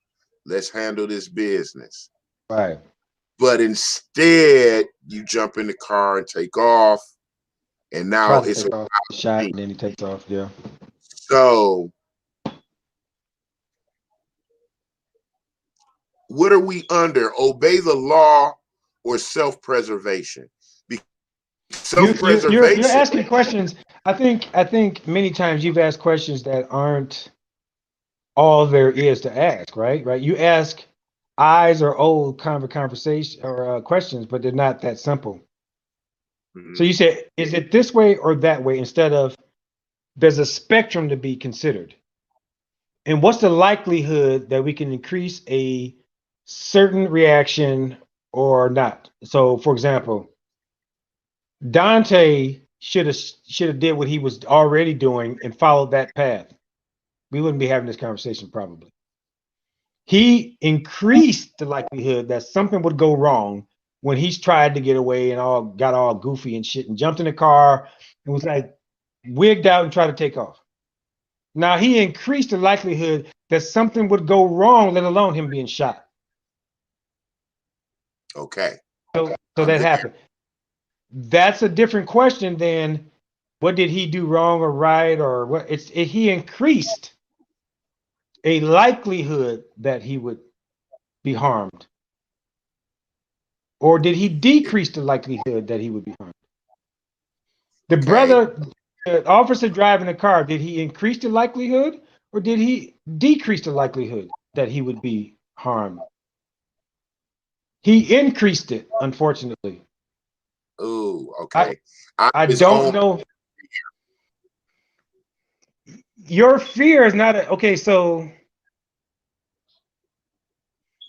Let's handle this business. Right. But instead, you jump in the car and take off. And now Try to it's take off the shot a and then he takes off. Yeah. so what are we under? Obey the law or self-preservation? You're Self-preservation. asking questions. I think many times you've asked questions that aren't all there is to ask, right? Right. You ask eyes or old kind of conversation or questions, but they're not that simple. So you say, is it this way or that way? Instead of there's a spectrum to be considered. And what's the likelihood that we can increase a certain reaction or not? So, for example, Daunte should have did what he was already doing and followed that path. We wouldn't be having this conversation probably. He increased the likelihood that something would go wrong when he's tried to get away and got all goofy and shit and jumped in the car and was like wigged out and tried to take off. Now he increased the likelihood that something would go wrong, let alone him being shot. Okay. So that happened. That's a different question than what did he do wrong or right or what? He increased a likelihood that he would be harmed, or did he decrease the likelihood that he would be harmed? The brother, the officer driving the car, did he increase the likelihood or did he decrease the likelihood that he would be harmed? He increased it, unfortunately. Oh, okay. I don't know. Your fear is not okay. So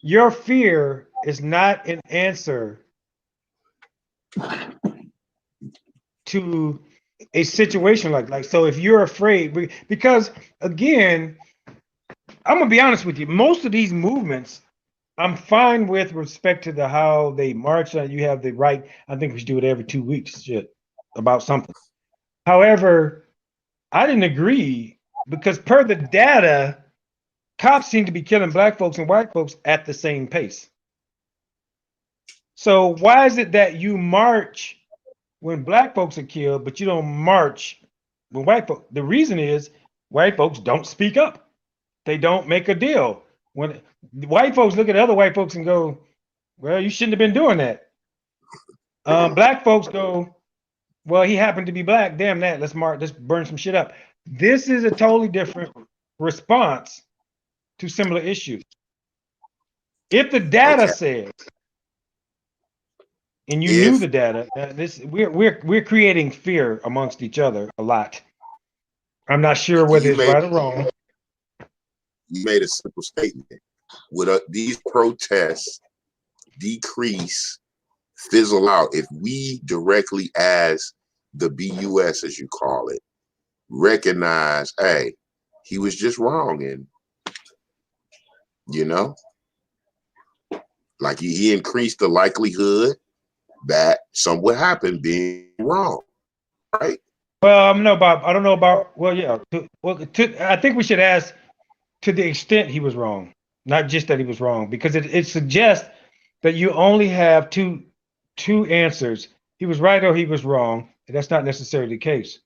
your fear is not an answer to a situation like so. If you're afraid, because again, I'm gonna be honest with you. Most of these movements, I'm fine with respect to how they march. You have the right. I think we should do it every 2 weeks. Shit, about something. However, I didn't agree because per the data, cops seem to be killing black folks and white folks at the same pace. So why is it that you march when black folks are killed, but you don't march when white folks? The reason is white folks don't speak up. They don't make a deal. When white folks look at other white folks and go, well, you shouldn't have been doing that. Black folks go, well, he happened to be black. Damn that. Let's burn some shit up. This is a totally different response to similar issues. If the data says, and you knew the data, we're creating fear amongst each other a lot. I'm not sure whether it's right or wrong. You made a simple statement. Would these protests decrease, fizzle out if we directly, as the BUS, as you call it, recognize, hey, he was just wrong, and like he increased the likelihood that something would happen being wrong, right? Well, I don't know about. Well, yeah. I think we should ask to the extent he was wrong, not just that he was wrong, because it suggests that you only have two answers. He was right or he was wrong. And that's not necessarily the case.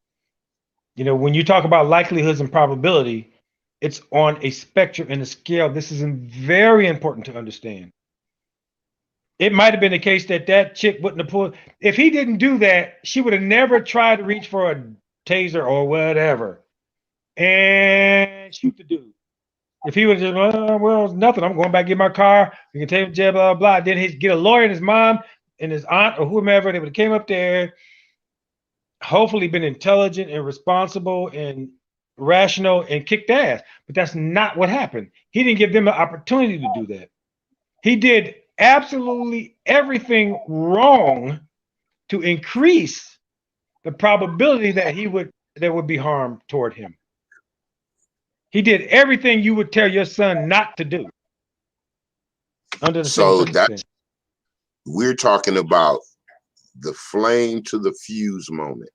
When you talk about likelihoods and probability, it's on a spectrum and a scale. This is very important to understand. It might have been the case that chick wouldn't have pulled. If he didn't do that, she would have never tried to reach for a taser or whatever and shoot the dude. If he would just, well, it's nothing. I'm going back to get my car. We can take him to jail, blah, blah, blah. Then he'd get a lawyer and his mom and his aunt or whomever. They would have came up there, hopefully been intelligent and responsible and rational and kicked ass. But that's not what happened. He didn't give them an opportunity to do that. He did absolutely everything wrong to increase the probability that there would be harm toward him. He did everything you would tell your son not to do under the same circumstance. We're talking about the flame to the fuse moment.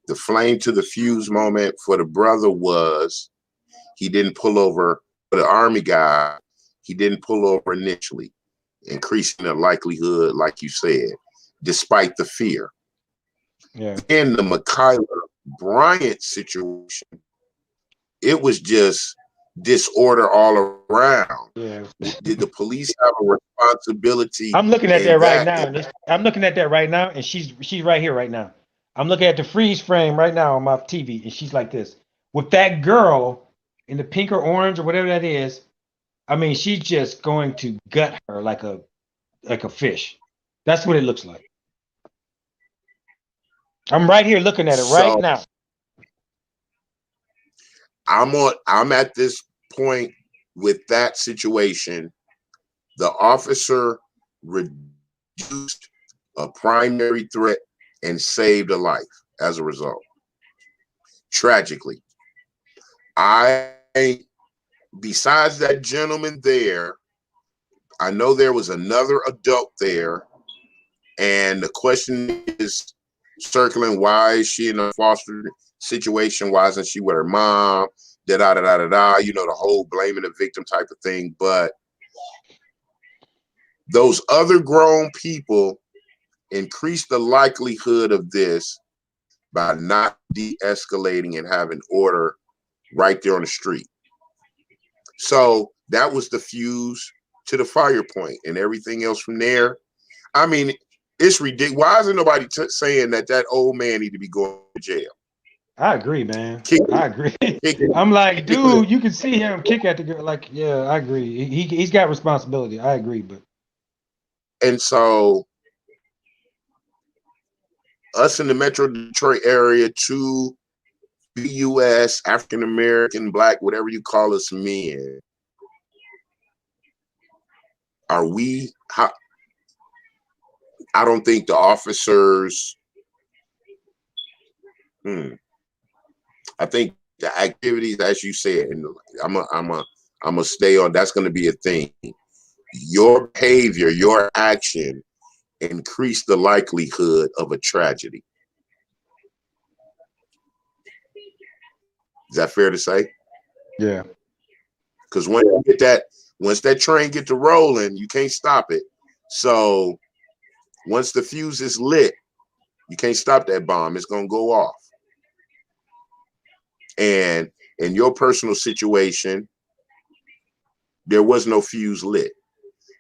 The flame to the fuse moment for the brother was he didn't pull over. For the Army guy, he didn't pull over initially, increasing the likelihood, like you said, despite the fear. Yeah. In the KhiaBryant situation, it was just disorder all around. Yeah. Did the police have a responsibility? I'm looking at that right now. I'm looking at that right now, and she's right here right now. I'm looking at the freeze frame right now on my TV, and she's like this. With that girl in the pink or orange or whatever that is, I mean, she's just going to gut her like a fish. That's what it looks like. I'm right here looking at it right now. I'm at this point with that situation. The officer reduced a primary threat and saved a life as a result. Tragically, besides that gentleman there, I know there was another adult there, and the question is circling, why is she in a foster situation? Why isn't she with her mom? You know, the whole blaming the victim type of thing. But those other grown people increase the likelihood of this by not de-escalating and having order right there on the street. So that was the fuse to the fire point, and everything else from there. I mean, it's ridiculous. Why isn't nobody saying that old man need to be going to jail? I agree, man. I agree. I'm like, dude, you can see him kick at the girl. Like, yeah, I agree. He's got responsibility. I agree, and so us in the Metro Detroit area, to BUS, African American, Black, whatever you call us, men, are we? I don't think the officers. I think the activities, as you said, and I'm a stay on. That's going to be a thing. Your behavior, your action, increase the likelihood of a tragedy. Is that fair to say? yeah. Because once that train get to rolling, you can't stop it. So once the fuse is lit, you can't stop that bomb. It's gonna go off. And in your personal situation, there was no fuse lit.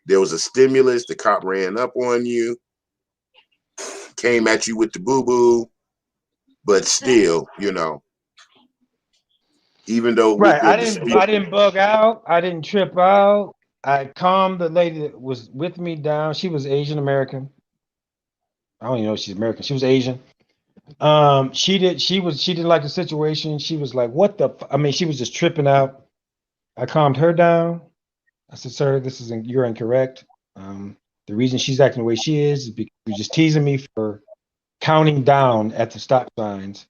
There was a stimulus. The cop ran up on you, came at you with the boo-boo, but still, you know, even though right, I didn't bug out. I didn't trip out. I calmed the lady that was with me down. She was Asian American. I don't even know if she's American. She was Asian. She didn't like the situation. She was like, what the I mean, she was just tripping out. I calmed her down. I said, sir, you're incorrect. The reason she's acting the way she is because you're just teasing me for counting down at the stop signs.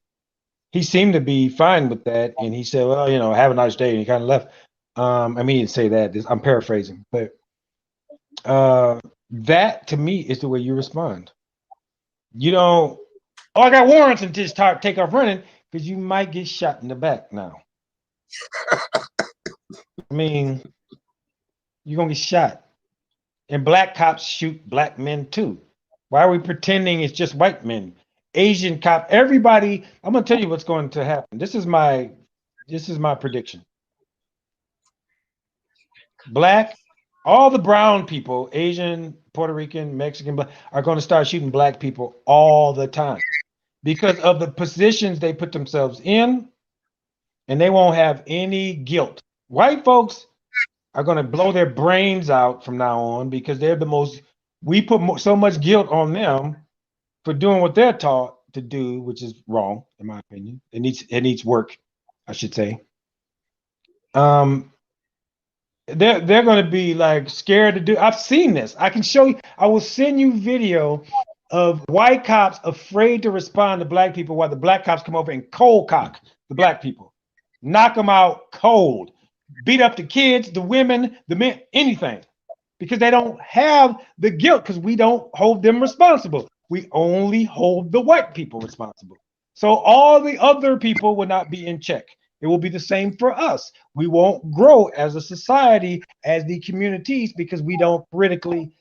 He seemed to be fine with that, and he said, well, you know, have a nice day, and he kind of left. I mean, he didn't say that. I'm paraphrasing, but that to me is the way you respond. You don't, oh, I got warrants, and just take off running, because you might get shot in the back now. I mean, you're gonna get shot. And black cops shoot black men too. Why are we pretending it's just white men? Asian cop, everybody. I'm gonna tell you what's going to happen. This is my prediction. Black, all the brown people, Asian, Puerto Rican, Mexican, are going to start shooting black people all the time because of the positions they put themselves in, and they won't have any guilt white folks are going to blow their brains out from now on because they're the most, we put so much guilt on them for doing what they're taught to do, which is wrong, in my opinion. It needs work, I should say. They're going to be like scared to do. I've seen this. I can show you. I will send you video of white cops afraid to respond to black people while the black cops come over and cold cock the black people, knock them out cold, beat up the kids, the women, the men, anything, because they don't have the guilt, because we don't hold them responsible. We only hold the white people responsible. So all the other people will not be in check. It will be the same for us. We won't grow as a society, as the communities, because we don't critically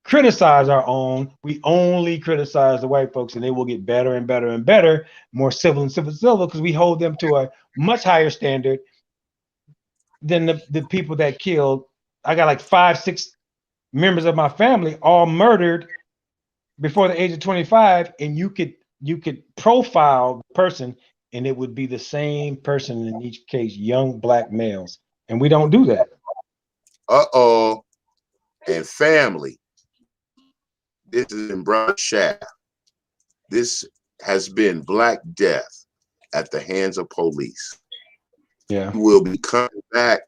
criticize our own. We only criticize the white folks, and they will get better and better and better, more civil and civil, because we hold them to a much higher standard than the people that killed. I got like 5, 6 members of my family all murdered before the age of 25, and you could profile the person and it would be the same person in each case, young black males. And we don't do that. Uh-oh. And family, this is in Brother Shaft. This has been Black Death at the hands of police. Yeah. We will be coming back,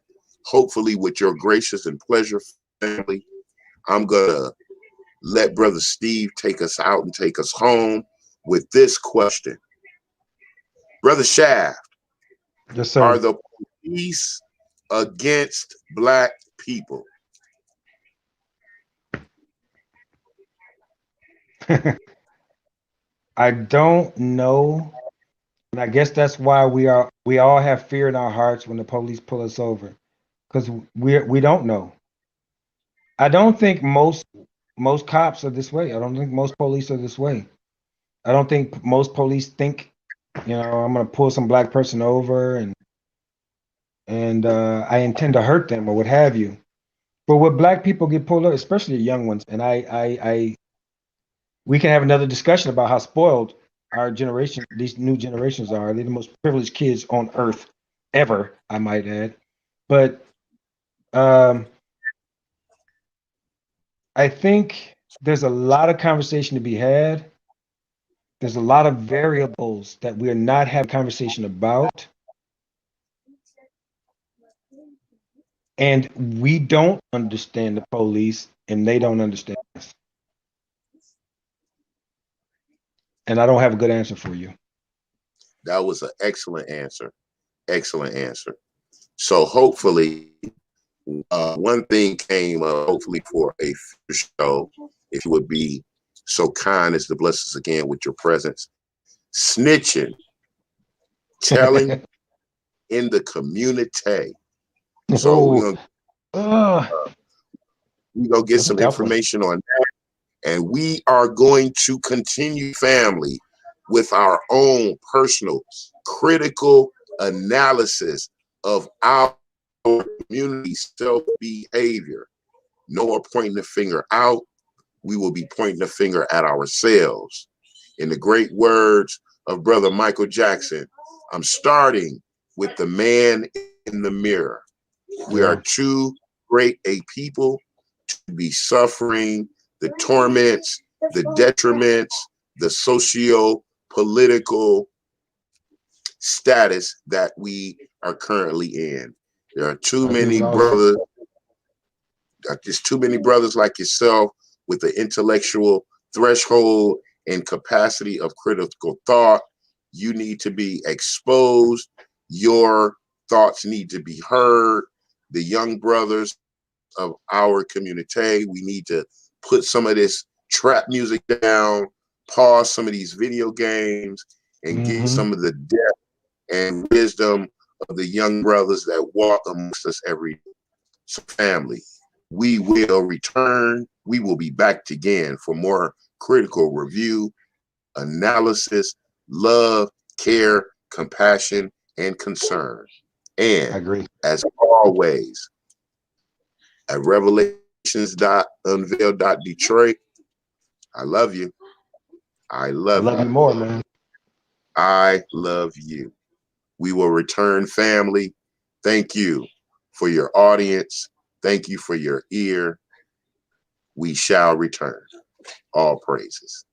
hopefully with your gracious and pleasure, family. I'm going to let Brother Steve take us out and take us home with this question. Brother Shaft, Yes, sir. are the police against black people? I don't know. And I guess that's why we all have fear in our hearts when the police pull us over, because we don't know. I don't think most cops are this way. I don't think most police are this way. I don't think most police think, I'm gonna pull some black person over and I intend to hurt them or what have you. But when black people get pulled over, especially the young ones, and we can have another discussion about how spoiled our generation, these new generations are. They're the most privileged kids on earth ever, I might add. But I think there's a lot of conversation to be had. There's a lot of variables that we're not having conversation about. And we don't understand the police, and they don't understand us. And I don't have a good answer for you. That was an excellent answer. Excellent answer. So hopefully, one thing came hopefully for a future show, if you would be so kind as to bless us again with your presence. Snitching, telling in the community. So we're gonna get some information on that, and we are going to continue, family, with our own personal critical analysis of our community self-behavior. No more pointing the finger out. We will be pointing the finger at ourselves. In the great words of Brother Michael Jackson, I'm starting with the man in the mirror. We are too great a people to be suffering the torments, the detriments, the socio-political status that we are currently in. There are too many brothers, there's too many brothers like yourself with the intellectual threshold and capacity of critical thought. You need to be exposed. Your thoughts need to be heard. The young brothers of our community, we need to put some of this trap music down, pause some of these video games, and get some of the depth and wisdom of the young brothers that walk amongst us every day. So family, we will return. We will be back again for more critical review, analysis, love, care, compassion, and concern. And I agree. As always, at Revelations.Unveiled.Detroit, I love you. I love you. I love you more, man. I love you. We will return, family. Thank you for your audience. Thank you for your ear. We shall return. All praises.